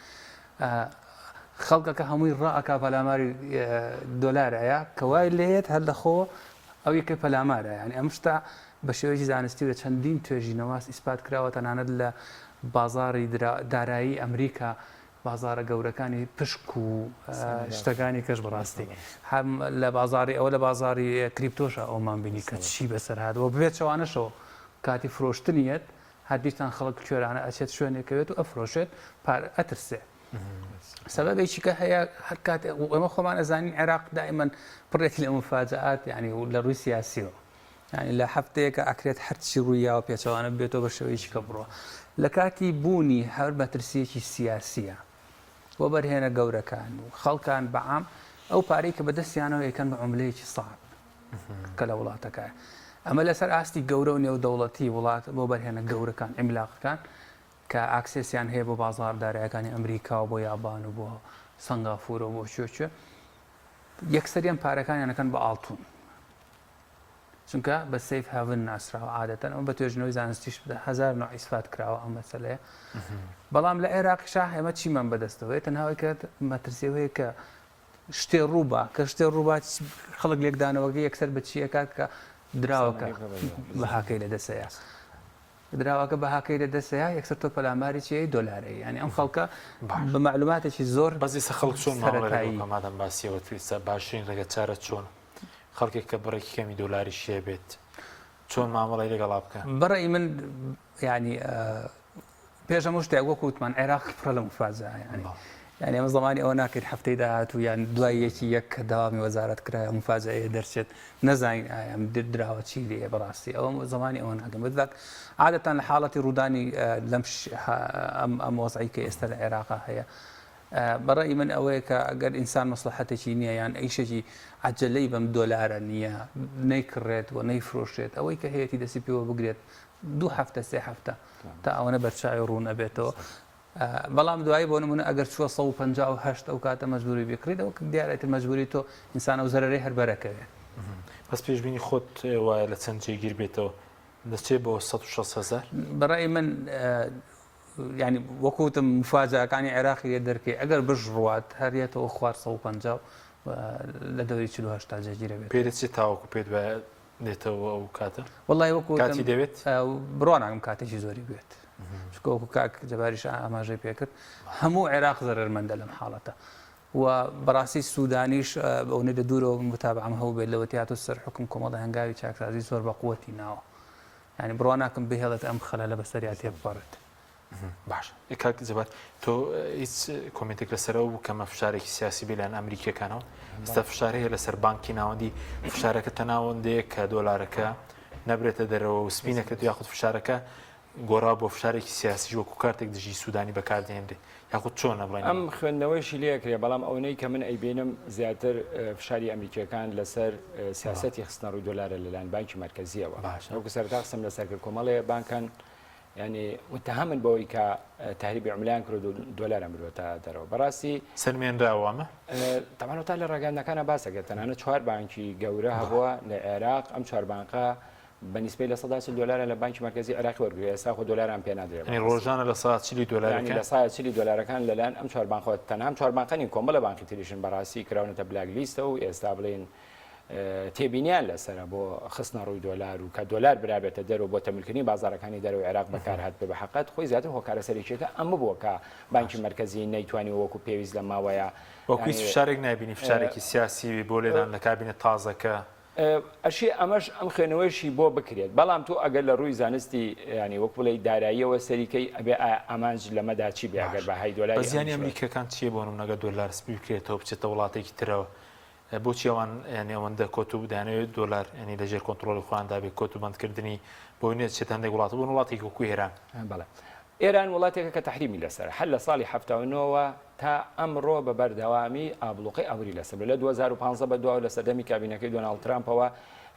خەڵکەکە هەمووی ڕائەکا پەلاماری دۆلارەیە کە وای لێت هەر لەخۆ ئەو یەکەی پەلامارە ینی ئەم شتا بە شێوەیەکی زانستی و چەندین توێژینەوە ئیسپات کراوە تەنانەت لە بازاری دارایی ئەمریکا بازارە گەورەکانی پشک و شتەکانی کەش بەڕاستی هەم لە بازاری ئەوە لە بازاری کریپتۆشە ئەومان بینی کە چی بەسەر هاتەوە ببێت چاوانەشەوە کاتی فرۆشتنیەت هەردیتان خەڵک کوێرانە ئەچێت شوێنێکەوێت و ئەفرۆشێت ئەترسێ سببێکی کە هەیە هەر کات ئەمە خۆمان ئەزانین عێراق دائما پڕێکی لە مفاجعات یعنی لە ڕووی سیاسیەوە یعنی لە هەفتەیەکە ئەکرێت هەرچی ڕوویاوە پێچەوانە بێتەوە بە شێوەیەکی کە بڕۆ لە کاتی بوونی هەر مەترسیەکی سیاسیە وە بەرهێنە گەورەکان و خەڵکان بەعام ئەو پارەی کە بەدەستیانەوە یەکەن بە عملەیەکی ساڵ کە لە وڵاتەکە ئەمە لەسەر ئاستی گەورە و نێودەوڵەتی وڵات بۆ بەرهێنە گەورەکان عیملاقەکان کە ئاکسسیان هەیە بۆ بازاردارایەکانی ئەمریکا و بۆ یابان و بۆ سنگافورە و بۆ شوێ یەکسەریان پارەکانیانەکەن بە ئاڵتون چونکە بە سیف هاون ناسراوە عادەتەن ئەم بە توێژنەوەی زانستیش بدە هەزار نوع ئیسفات کراوە ئەم مەسەلەیە بەڵام لە عێراقیشا ئێمە چیمان بەدەستەوەی تەنهاوی کە مەترسیەوەیە کە شتێ ڕووبا کە شتێ ڕووبا خەڵک لێکدانەوەگە یەکسەر بە چیەکات کە دراوەکە بەهاکەی لە دەسەیە دراوەکە بەهاکەی لە دەسەیە یەکسەر تۆ پەلاماری چی دۆلارەیە ینی ئەم خەڵکە بە معلوماتێکی زۆر بەزی خەڵک چۆن مامەڵەکەمادەم باسیەوە تویسە باشترین ڕێگە چارە چۆن خەڵکێک کە بڕێکی کەمی دۆلاری شێ بێت چۆن مامەڵی لەگەڵا بکە بەڕێی من ینی پێش هەموو شتێک وەکو وتمان عێراق پڕە لە مفاجعە یعنی ئەمە زمانی ئەوە ناکرد هەفتەی داهات و یان دوای یەکی یەک کە داوامی وەزارەت کرایە مفاجعەیە دەرچێت نەزانین ئایا دراوە چی لێ بەڕاستی ئەوە زمانی ئەوە ناکەم بەدات عادەتەن لە حاڵەتی ڕوودانی لەم ئەم وەزعی کە ئێستا لە عێراقا هەیە بەڕێی من ئەوەیە کە ئەگەر ئینسان مەسلحەتێکی نییە یان ئەیشێکی عەجەلەی بەم دۆلارە نییە نەیکڕێت و نەیفرۆشێت ئەوەی کە هەیەی دەستی پێوە بگرێت 2 هەفتە 3 هەفتە تا ئەوەنە بەرچاوی ڕوو نەبێتەوە بەڵام دوایی بۆ نمونە ئەگەر 458 ئەو کاتە مەجبوری بکڕیت ئەو دیارێتی مەجبوری تۆ ئینسان ئەو زەرەرەی هەر بەرەکەوێت بەس پێشبینی خۆت وایە لە چەند جێگیر بێتەوە دەچێت بۆ 160,000 بەڕێی من ینی وەکوتم مفاجعەکانی عێراقی لێ دەرکەی ئەگەر بژڕوات هەرێتەوە خوار 150 لە دەوری 48 تا جێگیرە بێت پێ دەچێت تاوەکو پێت دێتەوە ئەو کاتە وەڵای وەکو کاتی دەوێت بڕواناگەم کاتێکی زۆری بێت چکۆکو کاک جەباریش ئاماژەی پێکرد هەموو عێراق زەرمەندە لەم حاڵەتە و بەڕاستی سوودانیش بەونێ لە دوورەوە متابعەم هەوو بێت لەوە تیاتۆ سەر حکم کۆمەڵی هەنگاوی چاکسازی زۆر بە قووەتی ناوە ینی بڕوا ناکەم بهێڵێت ئەم خەلە بەسەریا تێبپەڕێت باش کاک جەبار تۆ هیچ کۆمنتێک لەسەرەوە بوو کەمە فشارێکی سیاسی بێ لەن ئەمریکیەکانەوە ئێستا فشارەیە لەسەر بانکی ناوەندی فشارەکە تەناوەندەیە کە دۆلارەکە نەبرێتە دەرەوە و سپینەکە تو یاخود فشارەکە گۆڕا بۆ فشارێکی سیاسی وەکو کارتێک دژی سوودانی بەکاردێنرێ یاخود چۆنە بڵێن ئەم خوێندنەوەیشی لێکرێ بەڵام ئەوەی کە من ئەیبێنم زیاتر فشاری ئەمریکیەکان لەسەر سیاسەتی خستنە ڕووی دۆلارە لەلایەن بانکی مرکزیەوە وەکو سەرتا قسم لەسەر کرد کۆمەڵێ بانکان ینی متهمن بەوەی کە تهریبی عملایان کرد و دۆلار ئەمرۆتە دەرەوە بەڕاستی سەرمێنراوامە تەمانەوە تا لە ڕاگەاندنەکانە باسەکە تەنانەت 4 بانکی گەورە هەبووە لە عێراق ئەم 4 بانکە بەنسبەی لە 140 دلار لە بانکی مرکزی عێراقی وەرگری ئێستا خۆ دۆلاران پێ نادرێت ڕۆژانە لە 140 دلارەکان لە 140 دلارەکان لەلایەن ئەم 4 بانکەوە تەنها 4 بانکانی کۆمەڵە بانکی تریشن بەڕاستی کراونەتە بلاک لیستە و ئێستا بڵێن تێبینیان لەسرە بۆ خستنە ڕووی دۆلار و کە دۆلار برابێتە دەرەوە بۆ تەملکردنی بازارەکانی دەرەوەی عێراق بەکار هات بە حقیقت خۆی زیاتر هۆکارە سەرێکیەکە ئەمە بووە کە بانکی مرکزی نەیتوانی وەکو پێویست لە ماوەیە وەکو فشارێک نبینی فشارێکی سیاسی بۆ لێدان لە کابینە تازەکە ئەشی ئەمەش ئەم خوێنەوەشی بۆ بکرێت بەڵام تۆ ئەگەر لە ڕووی زانستی ینی وەک بڵێ داراییەوە سەریکەی ئەبێ ئامانج لەمەدا چی بێگەر بە های دۆلاری بەزیانی ئەمریکەکان چیە بۆ نمونەگە دۆلار سپی بکرێتەوە بچێتە وڵاتێکی ترەوە بۆچی ئەوان ینی ئەوەندە کۆت و دەیانەوێت دۆلار ینی لەژێر کۆنتترۆلی خۆیاندا بێت کۆت و بەندکردنی بۆی نێت چێت هەندێک وڵات بوون وڵاتێکی وەکو ئێران بەڵێ ئێران وڵاتێکە کە تەحریمی لەسەر هەر لە ساڵی 79ەوە تا ئەمڕۆ بە بەردەوامی ئابلوقی ئەوری لەسەر لە 2015 بە دواوە لە سەردەمی کابینەکەی دۆناڵد ترامپەوە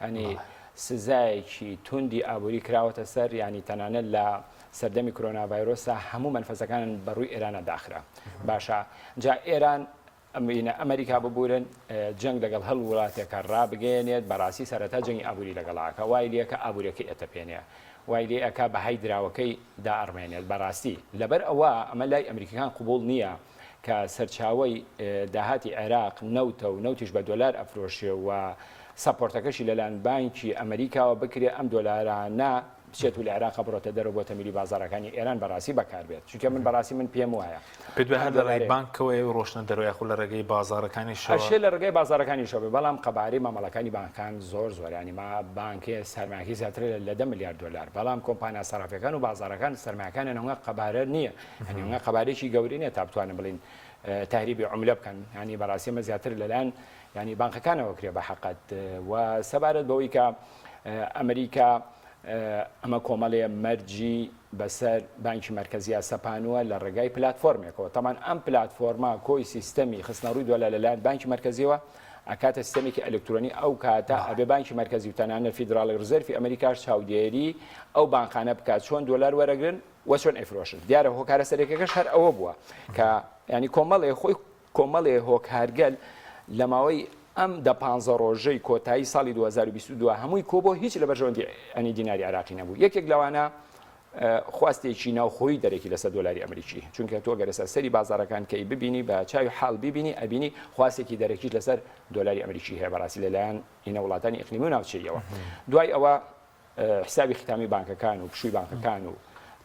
ینی سزایەکی توندی ئابووری کراوەتە سەر ینی تەنانەت لە سەردەمی کۆرۆنا ڤایرۆسە هەموو منفەسەکان بەڕووی ئێرانە داخرا باشە جا ئێران ئەمریکا ببورن جەنگ لەگەڵ هەڵ وڵاتێکە ڕابگەێنێت بەڕاستی سەرەتا جەنگی ئابووری لەگەڵاکە وای لێکە ئابوووریەکەی ئەتەپێنێ وای لێ ئەکا بەهای دراوەکەی دائەڕمێنێت بەڕاستی لەبەر ئەوە ئەمە لای ئەمریکەکان قوبوڵ نییە کە سەرچاوی داهاتی عێراق نەوتە و نەوتیش بە دۆلار ئەفرۆشێ و سەپۆرتەکەشی لەلایەن بانکی ئەمریکاوە بکرێ ئەم دۆلارانە بچێت و لە عێراق بڕۆتە دەرەوە بۆ تەمیلی بازارەکانی ئێران بەڕاستی بەکاربێت چونکە من بەڕاستی من پێم وایە پێت هەر لە ڕێی بانکەوەی ڕۆشنە دەرەوەی خو لە ڕێگەی بازارەکانی ئەشێ لە ڕێگەی بازارەکانی شەوێ بەڵام قەبارەی مامەڵەکانی بانکان زۆر زۆرانی ما بانکێ سەرمایهی زیاتر لە 10 میلیارد دلار بەڵام کۆمپانیا سەرافەکان و بازارەکان سەرمایەکانیان هەموو قەبارە نییە هەموو قەبارێکی گەورەی نیە تا بتوانن بڵین تهریبی عملە بکەن ینی بەڕاستی مە زیاتر لەلایەن ینی بانکەکانەوە کرێ بە حەقەت و سەبارەت بەوەی کە ئەمریکا ئەمە کۆمەڵەیە مەرجی بەسەر بانکی مرکزیە سەپانووە لە ڕێگای پلتفۆرمێکەوە تەمان ئەم پلتفۆرما کۆی سیستەمی خستنەڕووی دۆلار لەلایەن بانکی مرکزیەوە ئەکاتە سیستەمێکی ئەلکترۆنی ئەو کاتە ئەبێ بانکی مرکزی و تەنانەت فیدراڵی ڕزەرفی ئەمریکاش چاودێری ئەو بانکانە بکات چۆن دۆلار وەرەگرن و چۆن ئەیفرۆشن دیارە هۆکارە سەرێکەکەش هەر ئەوە بووە کە ینی کۆمەڵێ هۆکارگەل لە ماوەی ئەم 15 ڕۆژەی کۆتایی ساڵی 2022 هەمووی کۆبۆ هیچ لە بەرژەوەندی ئەنی دیناری عراقی نەبوو یەکێک لەوانە خواستێکی ناوخۆی دەرەکی لەسەر دۆلاری ئەمریکی چونکە تۆ گەرەسە سەری بازارەکان کەی ببینی بە چاوی حاڵ ببینی ئەبینی خواستێکی دەرەکی لەسەر دۆلاری ئەمریکی هەیە بەڕاستی لەلایەن ئینە وڵاتانی ئیقلیمی و ناوچەیەوە دوای ئەوە حسابی ختامی بانکەکان و پشووی بانکەکان و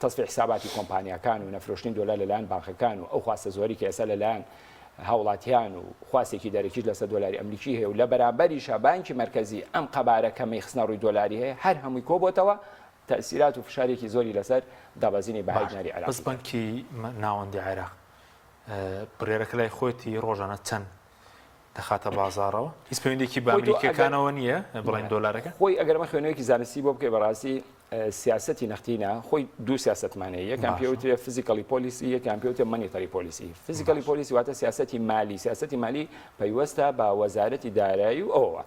تەصفیح حساباتی کۆمپانیاکان و نەفرۆشتنی دۆلار لەلایەن بانکەکان و ئەو خواستە زۆری کە ئێستا لەلایەن هاوڵاتیان و خواستێکی دەرەکیش لەسەر دۆلاری ئەمریکی هەیە و لە بەرامبەریشە بانکی مرکزی ئەم قەبارەکەمەی خستنە ڕووی دۆلاری هەیە هەر هەمووی کۆبۆتەوە تەسیرات و فشارێکی زۆری لەسەر دابەزینی بەهای دیناری عێراق بەس بانکی ناوەندی عێراق بڕێرەکە لای خۆتی ڕۆژانە چەند دەخاتە بازارەوە هیچ پەیوەندێکی بە ئەمریکیەکانەوە نییە بڵین دۆلارەکە خۆی ئەگەرمە خوێنەوەیکی زانستی بۆ بکەی بەڕاستی سیاسەتی نەختینە خۆی دوو سیاستمانەیە یەکان پێوترێ فیزیکەلی پۆلیسی یەکان پێوترێ مانیتەری پۆلیسی فیزیکەلی پۆلیسی واتە سیاسەتی مالی پەیوەستە بە وەزارەتی دارایی و ئەوە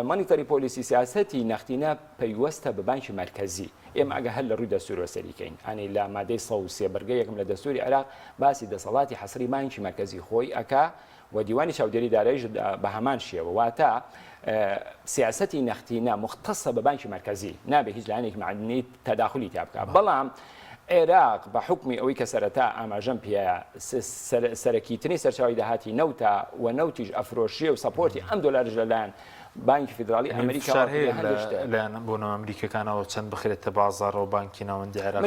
مانیتەری پۆلیسی سیاسەتی نەختینە پەیوەستە بە بانکی مرکزی ئێمە ئەگە هەر لە ڕووی دەستورەوە سەریکەین ئەنی لە مادەی 103 بەرگە یەکم لە دەستوری عێراق باسی دەسەڵاتی حەسری بانکی مرکزی خۆی ئەکا و دیوانی چاودێری داراییش بە هەمان شێوە واتە سیاسەتی نەختینە مختصە بە بانکی مرکزی نابێ هیچ لایەنێک معدنی تەداخلی تیا بکات بەڵام عێراق بە حکمی ئەوەی کە سەرەتا ئاماژەم پێەیە سەرەکیتنی سەرچاوی داهاتی نەوتە و نەوتیش ئەفرۆشیە و سەپۆرتی ئەم دۆلارش لەلایەن بانکی فیدراڵی ئەمریکا لەیان بۆ ئەمریکەکانەوە چەند بخرێتە بازارەوە و بانکی ناوەندی عێراق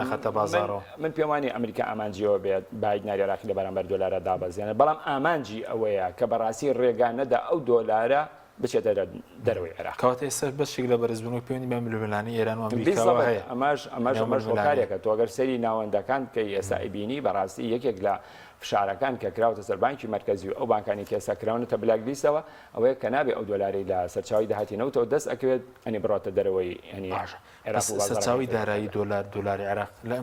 نەخەتە بازارەوە من پێم وانە ئەمریکا ئامانجیەوە بێت با دیناری عێراقی لە بەرامبەر دۆلارە دابەزێنێت بەڵام ئامانجی ئەوەیە کە بەڕاستی ڕێگا نەدا ئەو دۆلارە بچێتە دەرەوەی عێراق کەواتە ئێستا بەشێک لە بەرزبوونەوەی پەیوەندی بە ملوبەلانی ئێران و ئەمریکاوە هەیە ئەمەش هۆکارێکە تۆ ئەگەر سەری ناوەندەکان کە ئێستا ئەبینی بەڕاستی یەکێک لە فشارەکان کە کراوەتە سەر بانکی مرکزی و ئەو بانکانی کە ئێستا کراونەتە بلاک لیستەوە ئەوەیە کە نابێ ئە دۆلاری لە سەرچاوی داهاتی نەوتەوە دەست ئەکەوێت ئەنی بڕاتە دەرەوەی ینی سەرچاوی دارایی دۆلاری عێراق لە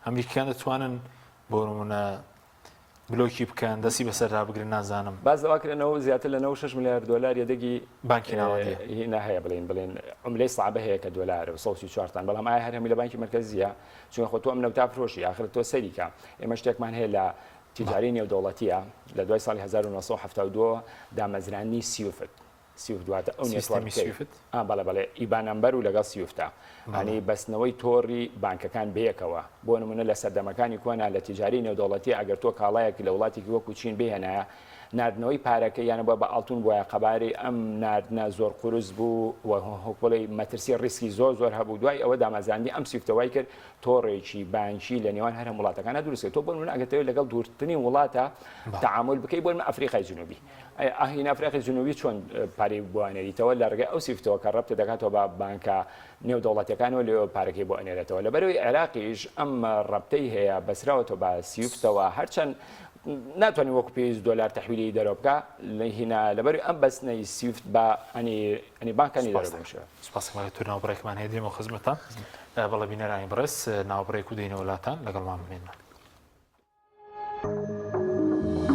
ئەمریکایان دەتوانن بۆ نمونە بلۆکی بکەن دەستی بەسەر رابگرن نازانم باز دەواکرێنەوە زیاتر لە 6 میلیارد دلار یەدەگی بانکی ناوەندی هەیە بڵێن عملەی صعبە هەیە کە دۆلار و 134 بەڵام ئایا هەرهەمی لە بانکی مرکزیە چون خۆ تۆ ئەم نەوتا فرۆشی آخر تۆ سەریکە ئێمە شتێکمان هەیە لە تیجاری نێودەوڵەتیە لە دوای ساڵی 1972 دامەزرانی سیوفت دواتە ئەو نێتوارکەی بەڵێ ئیبانەمبەر و لەگەڵ سیوفتە ئەنی بەستنەوەی تۆڕی بانکەکان بەیەکەوە بۆ نمونە لە سەردەمەکانی کۆنا لە تیجاری نێودەوڵەتی ئەگەر تۆ کاڵایەکی لە وڵاتێکی وەکو چین بهێنایە نردنەوەی پارەکە یانە بە ئاڵتون بۆیە قەبارەی ئەم نردنە زۆر قورس بوو و هۆکڵی مەترسی ڕیسکی زۆر هەبوو دوای ئەوە دامەزاندی ئەم سیفتەوەی کرد تۆڕێکی بانکی لە نێوان هەر وڵاتەکانە دروستکە تۆ بۆ من ئەگەتەوەی لەگەڵ دوورترین وڵاتە تعامل بکەی بۆ ئەفریقای جنوبی ئاهین ئەفریقای جنوبی چۆن پارەی بوانێریتەوە لە ڕێگەی ئەو سیفتەوە کە ڕەبتە دەکاتەوە بە بانکە نێودەوڵەتیەکانەوە لێ پارەکەی بۆ ئەنێرێتەوە لەبەرەوەی عێراقیش ئەم ڕەبتەی هەیە بەسراوەتەوە بە سیفتەوە هەرچەند ناتوانین وەکو پێویست دۆلار تەحویلی دەرەوە بکە هینا لەبەروی ئەم بەستنەی سیفت بە ئەنی بانکانی دەرەبشە سپاسمان تو ناوبڕێکمان هەیە دێمە خزمەتان بەڵێ بینەرانی بەڕێز ناوبڕێک و دەینە وڵاتان لەگەڵمان بمێنمان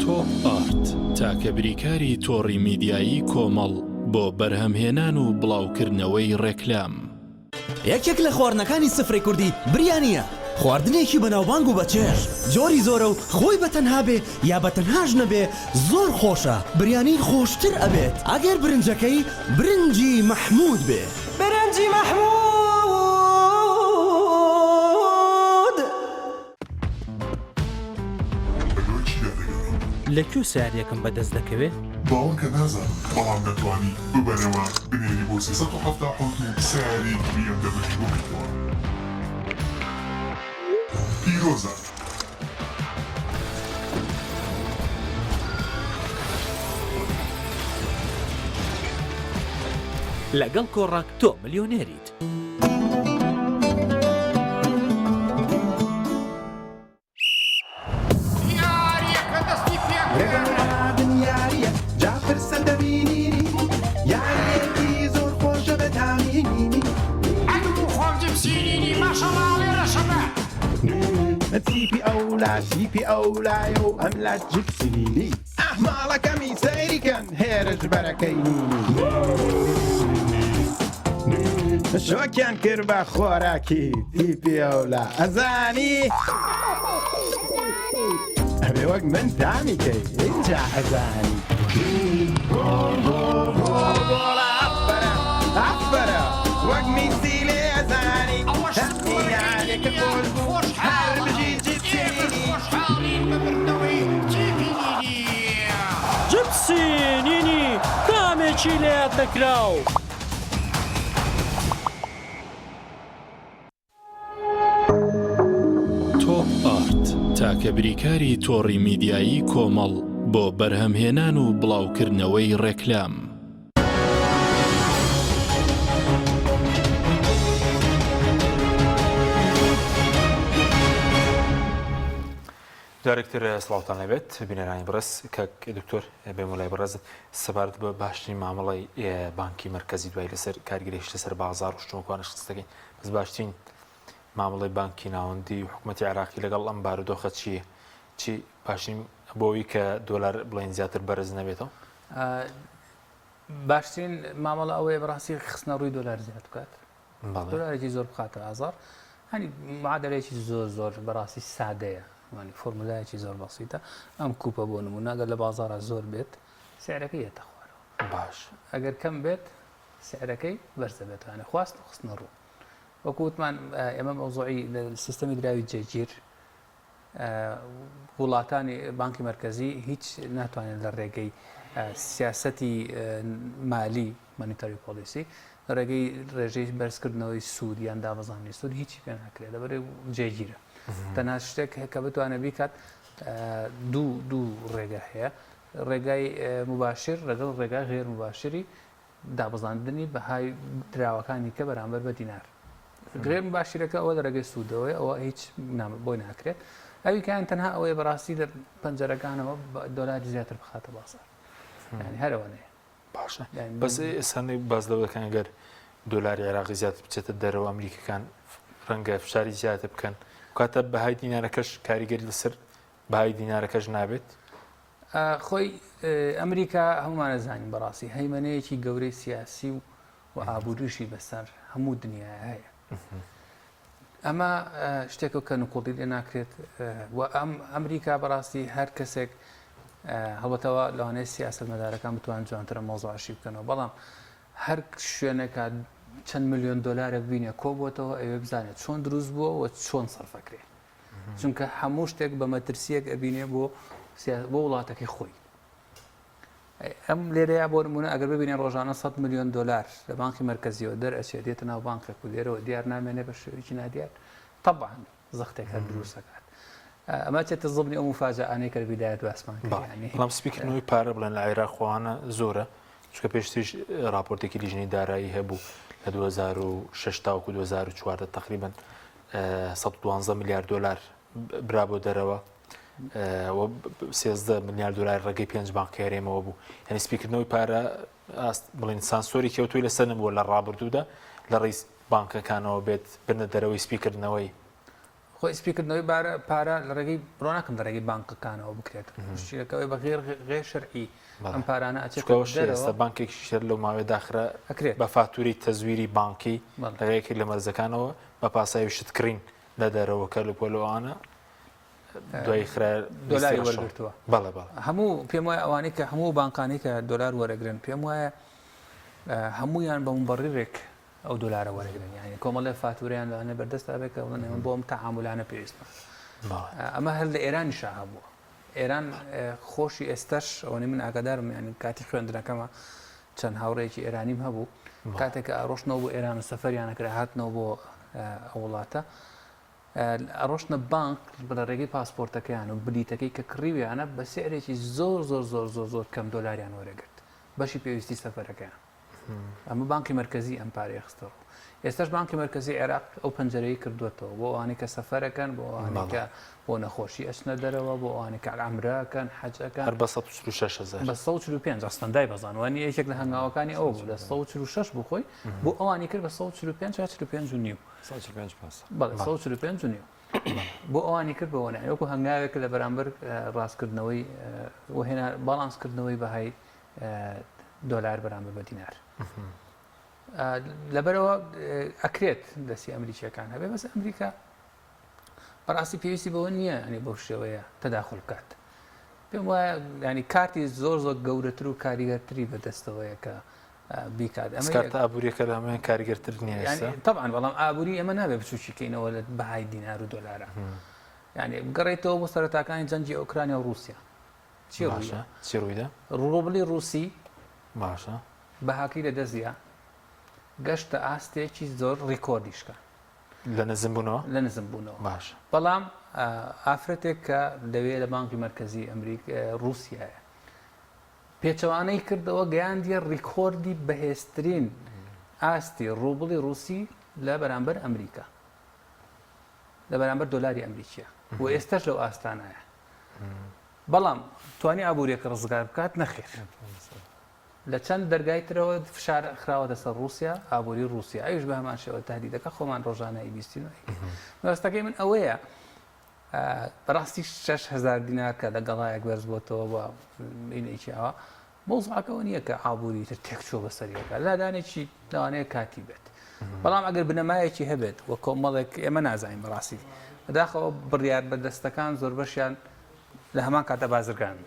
تۆپ ئارت تاکە بریکاری تۆڕی میدیایی کۆمەڵ بۆ بەرهەمهێنان و بڵاوکردنەوەی ڕێکلام. یەکێک لە خواردنەکانی سفرەی کوردی بریانیە. خواردنێکی بەناوبانگ و بەچێژ جۆری زۆرە و خۆی بەتەنها بێ یا بەتەنهاش نەبێ زۆر خۆشە. بریانی خۆشتر ئەبێت ئەگەر برنجەکەی برنجی مەحموود بێ. برنجی مەحموود لەکوێ سیارەکەم بەدەست دەکەوێت؟ باوەکە نازانم بەڵام دەتوانی ببەرەوە بنێری بۆ 370 سیاری BMW بۆ بکەوە. پیرۆزە لەگەڵ کۆڕاک تۆ ملیۆنێریت. تیپی ئەولایە و ئەم لا جیپسیلی ئەحماڵەکەمی سەیریکەن هێرش بەرەکەی شۆکیان کرد بە خۆراکی تیپی ئەولا ئەزانی ئەبێ وەک من تامیکەی اینجا ئەزانی ئەفبەرە وەک میسیلێ ئەزانی هەستیانێکە خۆش بوو هەر بژی جپسی نینی دامێکی لێت نەکراو. تۆپ ئارت تاکە بریکاری تۆڕی میدیایی کۆمەڵ بۆ بەرهەمهێنان و بڵاوکردنەوەی ڕێکلام. جارێکتر سڵاوتان لەبێت بینەرانی بڕست کە دکتۆر بێمەلای بڕست سەبارەت بە باشترین مامەڵی بانکی مرکزی دوای لەسەر کارگرێش لەسەر بازار و شتۆکوانە شخصەکەین بەس باشترین مامەڵی بانکی ناوەندی و حکوومەتی عێراقی لەگەڵ ئەم بارودۆخە چییە؟ چی باشترین بۆەوەی کە دۆلار بڵێن زیاتر بەرز نەبێتەوە؟ باشترین مامەڵە ئەوەیە بەڕاستی خستنە ڕووی دۆلار زیاد بکات. دۆلارێکی زۆر بخاتە ئازار هەنی معادلەیەکی زۆر بەڕاستی سادەیە. يعني فۆرمولایەکی زۆر بەسیتە ئەم کوپە بۆ نمونە ئەگەر لە بازارە زۆر بێت سعرەکەی یەتە خوارەوە باش ئەگەر کەم بێت سعرەکەی بەرزە بێتوانێت خواست و خستنە ڕوو وەکووتمان ئێمە مەوزوعی لە سیستەمی دراوی جێگیر وڵاتانی بانکی مرکزی هیچ ناتوانێت لە ڕێگەی سیاسەتی مالی مانیتاری پۆلیسی ڕێگەی ڕێژەی بەرزکردنەوەی سوود یان دابەزانانی سوود هیچی پێ ناکرێت لەبەرێ جێگیرە. تەنها شتێک کە بتوانێت بیکات دوو ڕێگە هەیە ڕێگای مباشر لەگەڵ ڕێگای غێر مباشری دابەزاندنی بەهای دراوەکانی کە بەرامبەر بە دینار. غێر مباشرەکە ئەوە لە ڕێگەی سوودەوەی ئەوە هیچ بۆی ناکرێت ئەوی کایان تەنها ئەوەیە بەڕاستی لە پەنجەرەکانەوە دۆلاری زیاتر بخاتە بازار ینی هەرەوەنەیە. باشە بەس ئێستا باز لەوە دەکەن ئەگەر دۆلاری عێراقی زیاتر بچێتە دەرەوە ئەمریکەکان ڕەنگە فشاری زیاتر بکەن کاتە بەهای دینارەکەش کاریگەری لەسەر بەهای دینارەکەش نابێت. خۆی ئەمریکا هەمومان زانین بەڕاستی هەیمەنەیەکی گەورەی سیاسی و ئابووریشی بەسەر هەموو دنیای هەیە. ئەمە شتێکە کە نقۆڵی لێ ناکرێت و ئەمریکا بەڕاستی هەر کەسێک هەڵبەتەوە لەوانەیە سیاسەت مەدارەکان بتوان جوانترە مۆزوعشی بکەنەوە بەڵام هەر شوێنێکە چەند ملیۆن دۆلارێک بینە کۆ بۆتەوە ئەوێ بزانێت چۆن دروست بووە و چۆن سەرفەکرێت چونکە هەموو شتێک بە مەترسیەک ئەبینێ بۆ وڵاتەکەی خۆی. ئەم لێرەیە بۆ نمونە ئەگەر ببینێ ڕۆژانە 100 ملیۆن دۆلار لە بانکی مرکزیەوە دەرئەچێت دێتە ناو بانکێک و لێرەوە دیار نامێنێ بە شێوەیەکی نادیار طبعا زەختێک هەر دروست دەکات. ئەمە چێتە زبنی ئەو مفاجعانەی کە لە بیدایەت واسمان کرد. بەڵام سپیکردنەوەی پارە بڵێن لە عێراقوانە زۆرە چونکە پێشتریش راپۆرتێکی لیژنەی دارایی هەبوو لە 2006 تاوەکو 2014 تقریبا 112 میلیارد دلار برا بۆ دەرەوە 13 میلیارد دلار ڕێگەی 5 بانکێرێمەوە بوو. یعنی سپیکردنەوەی پارە بڵێن سانسۆری کەوتوی لەسەر نەبووە لە ڕابردوودا لە ڕێی بانکەکانەوە بێت بنە دەرەوەی سپیکردنەوەی. خۆی سپیکردنەوەی پارە لە ڕێگەی ڕۆناکەم لە ڕێگەی بانکەکانەوە بکرێت شتێکەوەی بە غێر شەرعی ئەم پارانە ئەچێتە بانکێکی شەر لەو ماوەی داخرا ئەکرێت بە فاتوری تەزویری بانکی لەغەیەکی لە مەرزەکانەوە بە پاساوی شتکردین لە دەرەوە کە لە پۆلۆوانە دوای خرا دۆلاری وەرگرتووە بەڵێ هەموو پێم وایە ئەوانەی کە هەموو بانکانی کە دۆلار وەرەگرن پێم وایە هەمویان بە مبەڕیرێک ئەو دۆلارە وەرەگرن یعنی کۆمەڵێ فاتوریان لەوانە بەردەستا بێت کە بڵێن ئێمە بۆ ئەم تەعاملانە پێویستە ئەمە هەر لە ئێرانیشا هەبووە ئێران خۆشی ئێستش ئەوەی من ئاگادارم ینی کاتی خوێندنەکەمە چەند هاوڕێکی ئێرانیم هەبوو کاتێک کە ئەڕۆشتنەوە بۆ ئێران و سەفەریانەکرا هاتنەوە بۆ وڵاتە ئەڕۆشتنە بانک بە ڕێگەی پاسپۆرتەکەیان و بلیتەکەی کە کڕیویانە بە سعرێکی زۆر کەم دۆلاریان وەرەگرت بەشی پێویستی سەفەرەکەیان ئەمە بانکی مرکزی ئەم پارەی خستەوە ئێستاش بانکی مرکزی عێراق ئەو پەنجەرەی کردوێتەوە بۆ ئەوانەی کە سەفەرەکەن بۆ ئەوانەی کە بۆ نەخۆشی ئەچنە دەرەوە بۆ ئەوانەی کە عەمرەکەن حەجەکەن هەر بە 146,000 بە 145 ئەستەندای بەزانوانی یەکێک لە هەنگاوەکانی ئەو بوو لە 146 بخۆی بۆ ئەوانی کرد بە 145 و نیو 145 و نیو بۆ ئەوانی کرد بەوە وەکو هەنگاوێک لە بەرامبەر ڕاستکردنەوەی وهێنا باڵانسکردنەوەی بەهای دۆلار بەرامبەر بە دینار لەبەرەوە ئەکرێت دەستی ئەمریکیەکان هەبێ بەس ئەمریکا بەڕاستی پێویستی بەوە نییە ئەنی بەو شێوەیە تەداخل بکات پێم وایە ینی کارتی زۆر گەورەتر و کاریگەرتری بەدەستەوەیە کە بیکات ئەمە ئابوووریەکە لە ئەمە کاریگەرتر نییە طبعا بەڵام ئابووری ئەمە نابێت بچووکیکەینەوە لە بەهای دینار و دۆلارە ینی بگەڕێتەوە بۆ سەرەتاکانی جەنگی ئۆکرانیا و رووسیا چی ڕوویدا ڕۆبلی رووسی باشە بەهاکی لە دەستیا گەشتە ئاستێکی زۆر ڕیکۆردیشکە لە نزمبوونەوە باش بەڵام ئافرەتێک کە دەوێت لە بانکی مرکزی رووسایە پێچەوانەی کردەوە گەیاندیە ڕیکۆردی بەهێزترین ئاستی ڕوبڵی رووسی لە بەرامبەر ئەمریکا لە بەرامبەر دۆلاری ئەمریکیە و ئێستاش لەو ئاستانایە بەڵام توانی ئابوووریەکە ڕزگار بکات نەخێر لە چەند دەرگای ترەوە فشار خراوەتە سەر رووسیا ئابووری رووسیا ئەوش بە هەمان شێوە تهدیدەکە خۆمان ڕۆژانەی بیستینەوەی مەبەستەکەی من ئەوەیە بەڕاستی 6,000 دینار کە لە گەڵایەک بەرز بۆتەوە بە بینێکیەوە مۆزعەکەەوە نییە کە ئابووری تر تێکچۆ بەسەریەکە لادانێکی لەوانەیە کاتی بێت بەڵام ئەگەر بنەمایەکی هەبێت وە کۆمەڵێک ئێمە نازانین بەڕاستی بەداخەوە بڕیار بەدەستەکان زۆر بەشیان لە هەمان کاتە بازرگان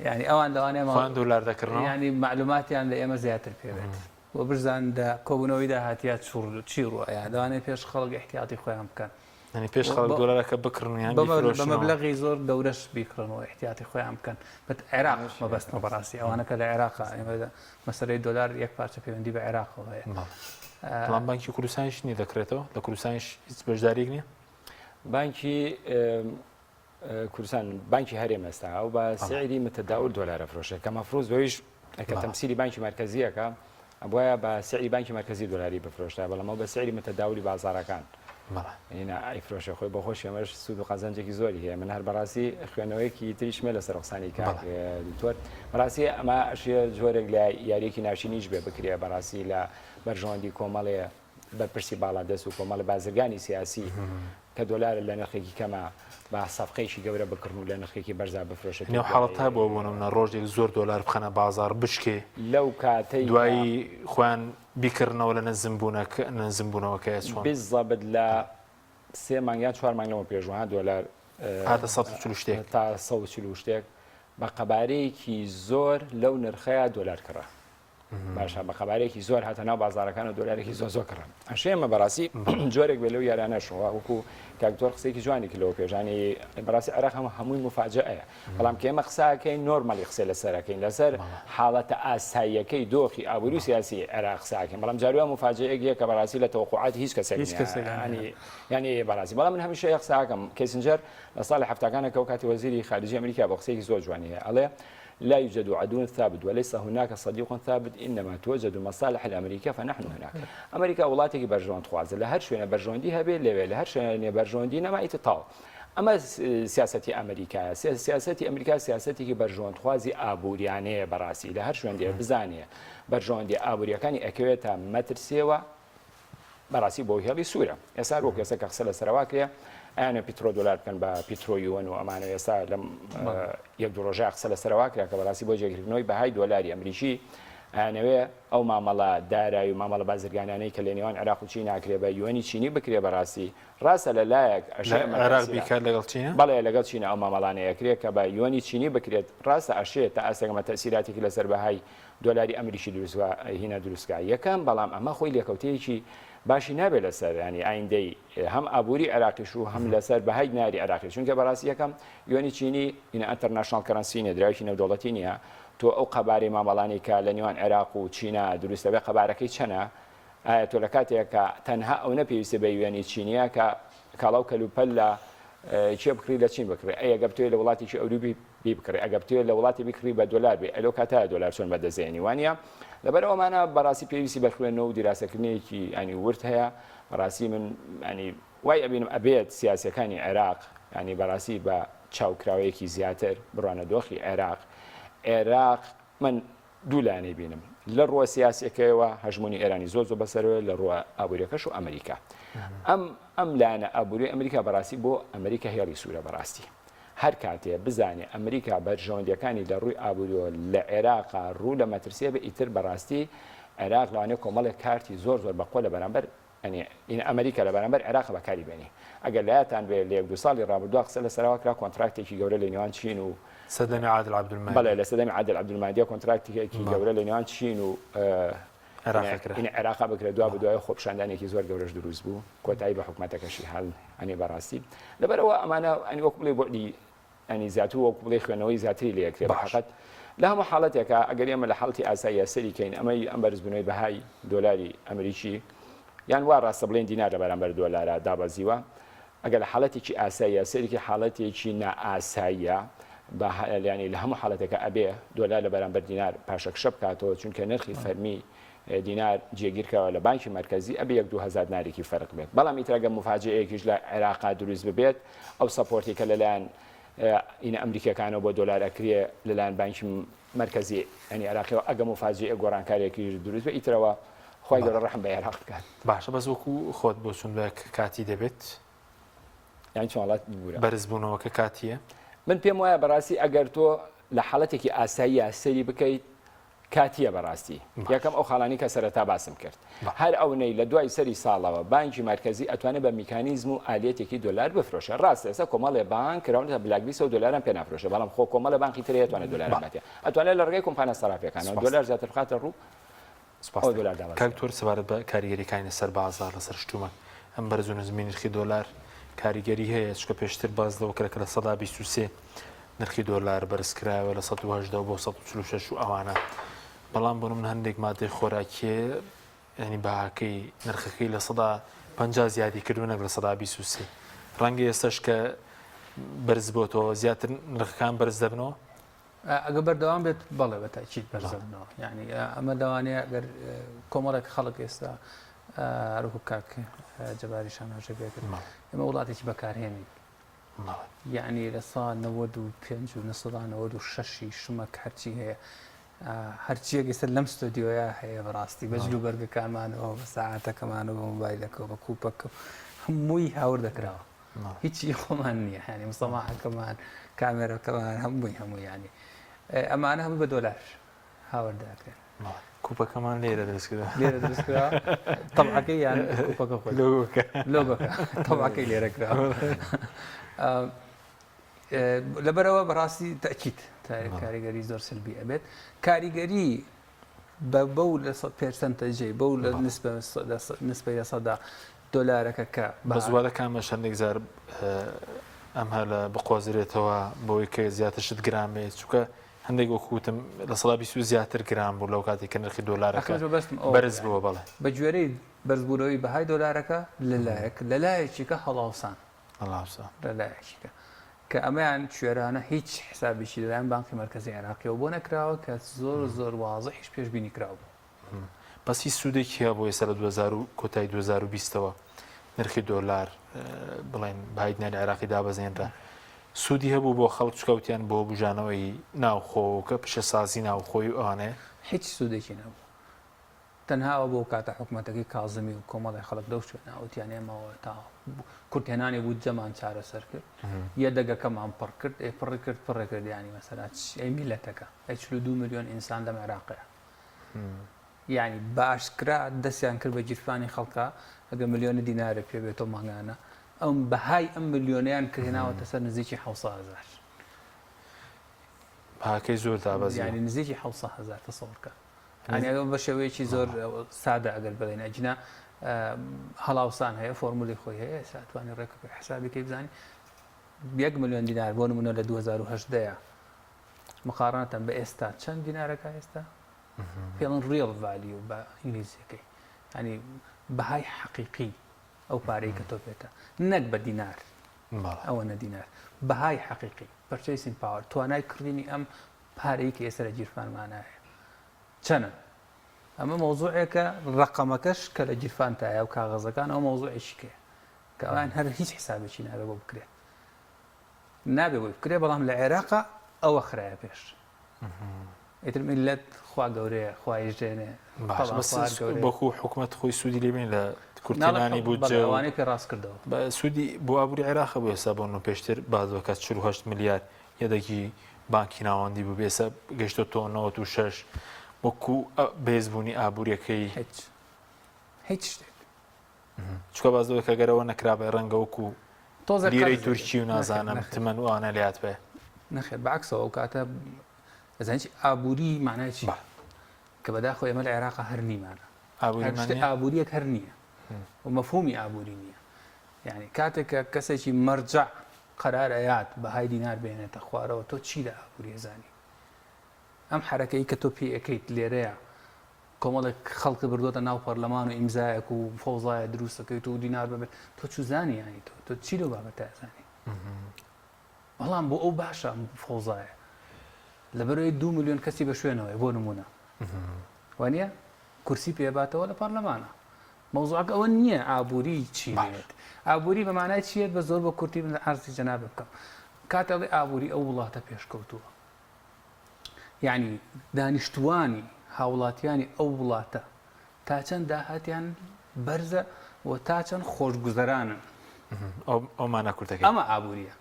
ینی ئەوان لەوانەیە دلار دەکردن ینی معلوماتیان لە ئێمە زیاتر پێوێت بۆ برزان کۆبوونەوەی داهاتیات چی ڕوایە دەوانێت پێش خەڵک احتیاطی خۆیان بکەن ینی پێش خەڵک دۆلارەکە بکڕنیان بە مەبلەغی زۆر گەورەش بیکڕنەوە احتیاطی خۆیان بکەن بەت عێراق مەبەستنەوە بەڕاستی ئەوانەکە لە عێراق مەسەلەی دۆلار یەک پارچە پەیوەندی بە عێراقەوە هەیە بەڵام بانکی کوردستانیش نی دەکرێتەوە لە کوردستانیش هیچ بەشداریەک نییە بانکی کوردستان بانکی هەرێم ئێستا و بە سعری متەداول دۆلارە فرۆشە کە مەفروض بەویش کە تەمسیلی بانکی مرکزیەکە ئەبوایە بە سعری بانکی مرکزی دۆلاری بفرۆشتە بەڵام بە سعری متەداولی بازارەکان ئایفرۆشە خۆی بە خۆشی ئەمەش سود و قەزەنجێکی زۆری هەیە من هەر بەڕاستی خوێنەوەیەکی تریشمە لە سەرقسانی کار دوتۆر بەڕاستی ئەمە ئەشیە جۆرێک لە یاریەکی ناوچینیش بێ بکرێ بەڕاستی لە بەرژەوەندی کۆمەڵێ بەرپرسی باڵادەست و کۆمەڵە بازرگانی سیاسی کە دۆلار لە نرخێکی کەمە بە سەفقەیەکی گەورە بکردن و لە نرخێکی بەرزا بفرۆشێت نێو حاڵەتە بۆ بوونم ڕۆژێک زۆر دۆلار بخەنە بازار بشکێ لەو کاتەی دوایی خۆیان بیکردنەوە لە نەزمبوونەوەکە چۆن بزەبت لە 3 مانگیان 4 مانگ لەمە پێشوە دۆلار هاتە 140 شتێک تا 140 شتێک بە قەبارەیەکی زۆر لەو نرخەیە دۆلار کڕە باشە بە خەبارێکی زۆر هاتە ناو بازارەکان و دۆلارێکی زۆر کڕن ئەشێمە بەڕاستی جۆرێک بێ لەو یارانەشەوە وەکو کاکتۆر قسێکی جوانی کلەوە پێژانی بەڕاستی عێراق هەمووی مفاجئەیە بەڵام کە ئێمە قساکەین نۆرمالی قسە لەسەرەکەین لەسەر حاڵەتە ئاساییەکەی دۆخی ئابووری و سیاسی عێراق قساکەین بەڵام جارووە مفاجئەیە کە بەڕاستی لە تەوقعات هیچ کەسێک ینی بەڕاستی بەڵام من هەمیشە قساکەم کێسنجەر لە ساڵی هەفتەکانە کە کاتی وەزیری خارجی ئەمریکا بە قسێکی زۆر جوانی هەیە ئەڵێ لا يوجد عدو ثابت وليس هناك صديق ثابت إنما توجد مصالح الأمريكا فنحن هناك أمريكا وڵاتێکی بەرژەوەند خوازە لە هەر شوێنە بەرژەوەندی هەبێ لەوێ لە هەر شوێنە بەرژەوەندی نەمایتە تاڵ ئەمە سیاسەتی ئەمریکایە سیاسەتی ئەمریکا سیاسەتێکی بەرژەوەندخوازی ئابوووریانەیە بەڕاستی لە هەر شوێندێ بزانێ بەرژەوەندی ئابوووریەکانی ئەکەوێتە مەترسیەوە بەڕاستی بۆ هێڵی سوورە ئێستا ڕۆ کەسە کە قسە لە سەرواکرێ ئەیانە پیترۆ دلار بکەن بە پیترۆ یوەن و ئەمانە ئێستا لەم یەک دو ڕۆژە قسە لەسەرەوە کرا کە بەڕاستی بۆ جێگرتنەوەی بەهای دۆلاری ئەمریکی ئەیانەوێ ئەو مامەڵە دارایی و مامەڵە بازرگانانەی کە لە نێوان عێراق و چین ناکرێ بە یوەنی چینی بکرێ بەڕاستی ڕاستە لەلایەک عێراق بیکار لەگەڵ چینە بەڵێ لەگەڵ چینە ئەو مامەڵانەیە کرێت کە بە یوەنی چینی بکرێت ڕاستە ئەشێت تا ئەسێگەمە تەسیراتێکی لەسەر بەهای دۆلاری ئەمریکی دروستوە هینە دروستکە یەکەم بەڵام ئەمە خۆی لێکەوتەیەکی باشی نابێت لەسەر ینی ئایندەی هەم ئابووری عێراقیش و هەم لەسەر بەهای ناری عێراقی چونکە بەڕاستی یەکەم یوەنی چینی ئینە ئەنتەرناشنال کەرەنسی نێدراوی نێودوڵەتی نییە تۆ ئەو قەبارەی مامەڵانی کە لە نێوان عێراق و چینە دروستە بێ قەبارەکەی چەنە ئایا تۆ لە کاتێک کە تەنها ئەو نەپێویستە بە یوێنی چینیە کە کاڵاو کەلوپەل لە چێ بکری لە چین بکڕێ ئەگە بتوێت لە وڵاتێکی ئەوروپی بی بکڕێ ئەگە بتوێت لە وڵاتی بکڕی بە دۆلار بێ ئەلۆ کاتایە دۆلار چۆن بەدەزێنی وانە لەبەرەوەمانە بەڕاستی پێویستی بەرخوێنەوە و دیراسەکردنیەکی ئەنی ورد هەیە بەڕاستی من ینی وای ئەبینم ئەبێت سیاسەکانی عێراق ینی بەڕاستی بە چاوکراوەیەکی زیاتر بڕوانە دۆخی عێراق من دوو لایەنەی بینم لە ڕووە سیاسەکەیەوە هەژمونی ئێرانی زۆر زۆر بەسەرەوە لە ڕووە ئابوووریەکەش و ئەمریکا ئەم لایەنە ئابووری ئەمریکا بەڕاستی بۆ ئەمریکا هێڵی سوورە بەڕاستی هەر کاتێ بزانێ ئەمریکا بەرژەوەندەکانی لە ڕووی ئابوووریەوە لە عێراقا ڕوو لە مەترسیە بە ئیتر بەڕاستی عێراق لەوانەیە کۆمەڵێک کارتی زۆر بەخۆ لە بەرامبەر ئین ئەمریکا لە بەرامبەر عێراق بەکاری بێنی ئەگەر لایەتان بێ لە 1-2 ساڵی ڕابردووە قسە لەسەرەوە کرا کۆنتراکتێکی گەورە لە نێوان چین و سەدەمی عادل عەبدولمادی بەڵێ لە سەدەمی عادل عەبدولمادی کۆنتراکتێکی گەورە لە نێوان چین و عێراق بکرێت دوا بەدوای خۆپشاندانێکی زۆر گەورەش دروست بوو کۆتایی بە حکوومەتەکەشی هەڵ ئەنێ بەڕاستی لەبەرەوە ئەمانە ئەنی وەکو بڵێ بۆ ئەنی زیاتر وەکو بڵێ خوێنەوەی زیاتری لەکرێت بەحقەت لە هەموو حاڵەتێکە ئەگەر ئێمە لە حاڵەتی ئاسایی سەری کەین ئەمەی ئەم بەرزبوونەوەی بەهای دۆلاری ئەمریکی یان وا ڕاستە بڵێن دینار لە بەرامبەر دۆلارە دابەزیوە ئەگەر لە حاڵەتێکی ئاساییە سەرێکی حاڵەتێکی نائاساییە ینی لە هەموو حاڵەتێکە ئەبێ دۆلار لە بەرامبەر دینار پاشەکشە بکاتەوە چونکە نرخی فەرمی دینار جێگیرکەوە لە بانکی مرکزی ئەبێ 1-2 نارێکی فەرق بێت بەڵام ئیترەگە مفاجئەیەکیش لە عێراقا دروست ببێت ئەو سەپۆرتی کە لەلایەن ئینە ئەمریکەکانەوە بۆ دۆلار ئەکرێ لەلایەن بانکی مرکزی ئەنی عێراقیەوە ئەگە مفاجئە گۆڕانکاریەکی دروست بێت ئیترەوە خۆی گەورە ڕەحم بە عێراق بکات باشە بەس وەکو خۆت بۆ چون بە کاتی دەبێت یان چۆن وڵات بوورە بەرزبوونەوەکە کاتیە من پێم وایە بەڕاستی ئەگەر تۆ لە حاڵەتێکی ئاساییە سەری بکەیت کاتیە بەڕاستی یەکەم ئەو خاڵانی کە سەرەتا باسم کرد هەر ئەوەی لە دوای سەری ساڵەوە بانکی مرکزی ئەتوانێت بە میکانیزم و ئالێتێکی دۆلار بفرۆشە ڕاستە ئێستا کۆمەڵێ بانک کراونێتە بلاکلیست و دۆلارم پێ نافرۆشە بەڵام خۆ کۆمەڵە بانکی تر ئەتوانێت دۆلار باتێ ئەتوانێت لە ڕێگەی کۆمپانیا سەرافیەکانەوە دۆلار زیاتر بخاتە ڕوو کاکتۆر سەبارەت بە کاریگەریەکانی سەر بازار لەسەر شتومە ئەم بەرز و نزمی نرخی دۆلار کاریگەری هەیە چکە پێشتر باز لەوە کە لە سەدا 23 نرخی دۆلار بەرزکراوە لە 180 بۆ 146 و ئەوانە بەڵام بۆ من هەندێک مادەی خۆراکیە ینی بەهاکەی نرخەکەی لە 150 زیادی کردوونە لە 123 ڕەنگە ئێستش کە بەرز بۆتەوە زیاتر نرخەکان بەرز دەبنەوە ئەگە بەردەوام بێت بەڵێ بە تاکید بەرزبنەوە یعنی ئەمە دەوانەیە ئەگەر کۆمەڵێک خەڵک ئێستا ڕوو کاک جەباریشان هەژەبێت ئێمە وڵاتێکی بەکارهێنی یعنی لە 95 و 96 شمەک هەرچی هەیە هەرچیەک ئێستا لەم ستۆدیۆیە هەیە بەڕاستی بەجل و بەرگەکانمانەوە بە ساعاتەکەمانەوە بە مۆبایلەکەەوە بە کوپەکە هەمووی هاور دەکراوە هیچی خۆمان نییە ینی مسەماحەکەمان کامێرەکەمان هەمووی ینی ئەمانە هەموو بە دۆلار هاورداکرێن کوپەکەمان لێرە دەستکرا تەبعەکەی یان کوپەکە خۆی لۆگۆکە تەبعەکەی لێرەکرا لەبەرەوە بەڕاستی تەکید کاریگەری زۆر سلبی ئەبێت کاریگەری بەو لە 100% بەو لە نسبەی سەدا دۆلارەکە کە بەزوادەکانمە شەندێک زار ئەم هە لە بقۆزرێتەوە بۆی کە زیاتر شت گرامێت چووکە هەندێک وەکوتم لە 120 زیاتر گرام بوو لەو کاتێک کە نرخی دۆلارەکە بەرز بووە بەڵێ بە گوێرەی بەرزبوونەوەی بەهای دۆلارەکە لەلایەکێکە هەڵاوسان لەلایەکێکە کە ئەمەیان کوێرانە هیچ حسابیشی لەلایەن بانکی مرکزی عێراقیەوە بۆ نەکراوە کە زۆر واضح هیچ پێشبینی کراوە بەسی سوودێکی هەیە بۆ ئێستا لە 2000 کۆتایی 2020ەوە نرخی دۆلار بڵێن بەهای دیناری عێراقی دابەزێنرا سوودی هەبوو بۆ خەڵک چکەوتیان بۆ بژانەوەی ناوخۆکە پیشەسازی ناوخۆی ئەوانەیە هیچ سوودێکی نەبوو تەنها ئەوە بۆ کاتە حکوومەتەکەی کازمی و کۆمەڵی خەڵک دەو شوێنە وتیان ئێمەوە تا کورتێنانی بوو جەمان چارەسەر کرد یە دەگەکەمان پڕ کرد پڕ کرد ینی مەسەلا ئەی میلەتەکە 42 ملیۆن ئینسان لەم عێراقەیە یعنی باشکرا دەستیان کرد بە جیرفانی خەڵکە ئەگە ملیۆنە دینارە پێ بێتەوە ماگانە ئەم بەهای ئەم ملیۆنیان کردناوەتە سەر نزیکی 600,000 پاکەی زۆر دابەزی ینی نزیکی 600,000 تەسەوڕکە ینی ئەگە بە شێوەیەکی زۆر سادە ئەگەر بڵێن ئەجنا هەڵاوسان هەیە فۆرمولی خۆی هەیە ساتوانانی ڕێکەکە حسابیکەی بزانانی 1 ملیۆن دینار بۆ نمونە لە 2010 مقارنەتەن بە ئێستا چەند دینارەکە ئێستا پێڵن ریڵ ڤالیو بە ئینگلیزیەکەی ینی بەهای حەقیقی ئەو پارەی کە تۆ پێێتە نەک بە دینار ئەوە نە دینار بەهای حەقیقی پەرچەیسین پاوەر توانای کڕینی ئەم پارەی کە ئێستا لە جیرفانمانایە چەنە ئەمە مۆزوعێکە ڕقەمەکەش کە لە جیرفانتایە و کاغەزەکان ئەو مۆزوعێکیکەیە کە ئەوان هەر هیچ حسابێکی نابێ بۆ بکرێت نابێ بۆی بکرێ بەڵام لە عێراقا ئەوە خراە پێش ئیتر میلەت خوا گەورەیە خوایژێنێ بەکو حکوومەت خۆی سوودی لێبین لە کورتێنانی بووجەوانەی پێ ڕاست کردەوە بە سوودی بۆ ئابووری عێراقە بۆ ئێستا بۆ پێشتر بازەکە 48 میلیارد یەدەکی بانکی ناوەندی بوو بێسە گەشتە تۆ 96 وەکو بێزبوونی ئابوووریەکەی هیچ شتێک چکە بازەوەکە گەرەوە نەکرابێ ڕەنگە وەکو لیرەی تورکی و نازانم تمەن وانە لات بێ نەخێر بەعکسەوە ئەو کاتە ئەزانچی ئابووری معنای چی کە بەداخۆ ئێمە لە عێراقا هەر نیمانە ئابووریەک هەر نییە و مەفهومی ئابووری نییە یعنی کاتێک کە کەسێکی مەرجع قەرارەیات بەهای دینار بێنێتە خوارەوە تۆ چی لە ئابووری زانی ئەم حرەکەی کە تۆ پێ ئەەکەیت لێرەیە کۆمەڵێک خەڵکی بردوۆتە ناو پەرلەمان و ئیمزایەک و فەوزایە دروستەکەیت و دینار ببێت تۆ چ زانی ینی تۆ چی لەو بابەتە زانی بەڵام بۆ ئەو باشە فەوزایە لەبەرەوەی 2 ملیۆن کەسی بە شوێنەوەی بۆ نمونە وانە کورسی پێباتەوە لە پەرلەمانە مەوزوعەکە ئەوە نییە ئابووری چی بێت ئابووری بەمانای چیت بە زۆر بە کورتی ئارزی جەناب بکەم کاتەڵی ئابووری ئەو وڵاتە پێشکەوتووە یعنی دانیشتوانی هاوڵاتیانی ئەو وڵاتە تا چەند داهاتیان بەرزە و تا چەند خۆشگوزەرانن ئەومانە کورتەکە ئەمە ئابووریە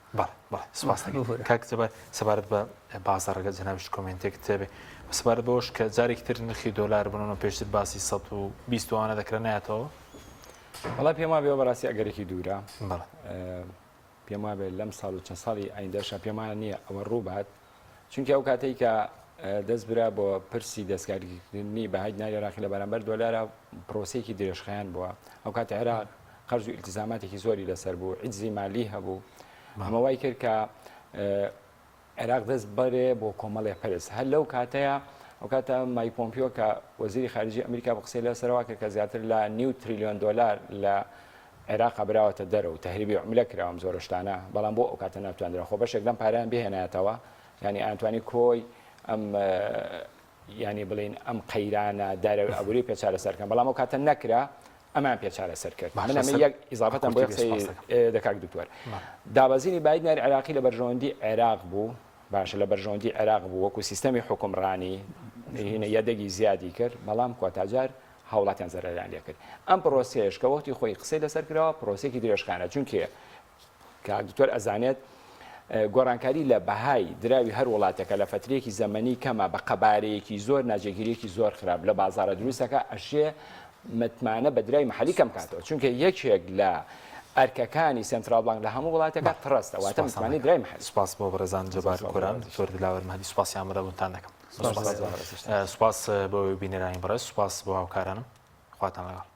سپاس کاکتەبەر سەبارەت بە بازاڕەکە جەنابش کۆمنتێک تێبێ سەبارەت بەوەش کە جارێکی تر نرخی دۆلار بنەوە پێشتر باسی 120وانە دەکرێنایەتەوە وڵای پێم وابێ بەڕاستی ئەگەرێکی دوورە پێم وابێت لەم ساڵ و چەند ساڵی ئایندەشە پێمان نییە ئەوە ڕووبات چونکە ئەو کاتێک کە دەست برا بۆ پرسی دەستکاریکردنی بەهای دیناری عێراقی لە بەرامبەر دۆلارە پرۆسەیەکی درێژخەیان بووە ئەو کاتە عێراق قەرز و ئیلتیزاماتێکی زۆری لەسەر بوو عیجزی مالی هەبوو هەمەوای کرد کە عێراق دەست بەرێ بۆ کۆمەڵێ پەرست هەر لەو کاتەیە ئەو کاتە مای پۆمپیۆ کە وەزیری خارجی ئەمریکا بە قسەی لەسەرەوە کرد کە زیاتر لە 9 تریلیۆن دۆلار لە عێراق براوەتە دەرەوە تەهریبی عوملە کراوەم زۆر شتانە بەڵام بۆ ئەو کاتە ناتوانرا خۆ بەشێک لەم پارەیان بهێنایەتەوە ینی ئەتوانی کۆی ئەم ینی بڵین ئەم قەیرانە دارە ئەبووری پێچارە سەرکەن بەڵام ئەو کاتە نەکرا ئەمان پێچارە سەر کرد من ئەمە یەک ئیزافەتەن بۆ قسەی دەکات دکتۆر دابەزینی بایدناری عێراقی لە بەرژەوەندی عێراق بوو باشە لە بەرژەوەندی عێراق بوو وەکو سیستەمی حکومڕانی هینە یەدەگی زیادی کرد بەڵام کۆتاجار هاوڵاتیان زەرەریان لێ کرد ئەم پرۆسەیەش کە وەختی خۆی قسەی لەسەر کراوە پرۆسێکی درێژخانە چونکە کە دکتۆر ئەزانێت گۆڕانکاری لە بەهای دراوی هەر وڵاتەکە لە فترەیەکی زەمەنی کەمە بە قەبارەیەکی زۆر ناجێگیریەکی زۆر خراپ لە بازارە دروستەکە ئەشێ متمانە بە درای محلی کەم کاتەوە چونکە یەکێک لە ئەرکەکانی سنترال بانک لە هەموو وڵاتەکە تڕستە واتە متمانی درای محلی سپاس بۆ بەڕێزان جەبار کوران زۆر دلاوەر مەدی سوپاسیان بەدەبوونتان دەکەم سوپاس بۆ بینەرانی بەڕێز سوپاس بۆ هاوکارانم خواتان لەگەڵ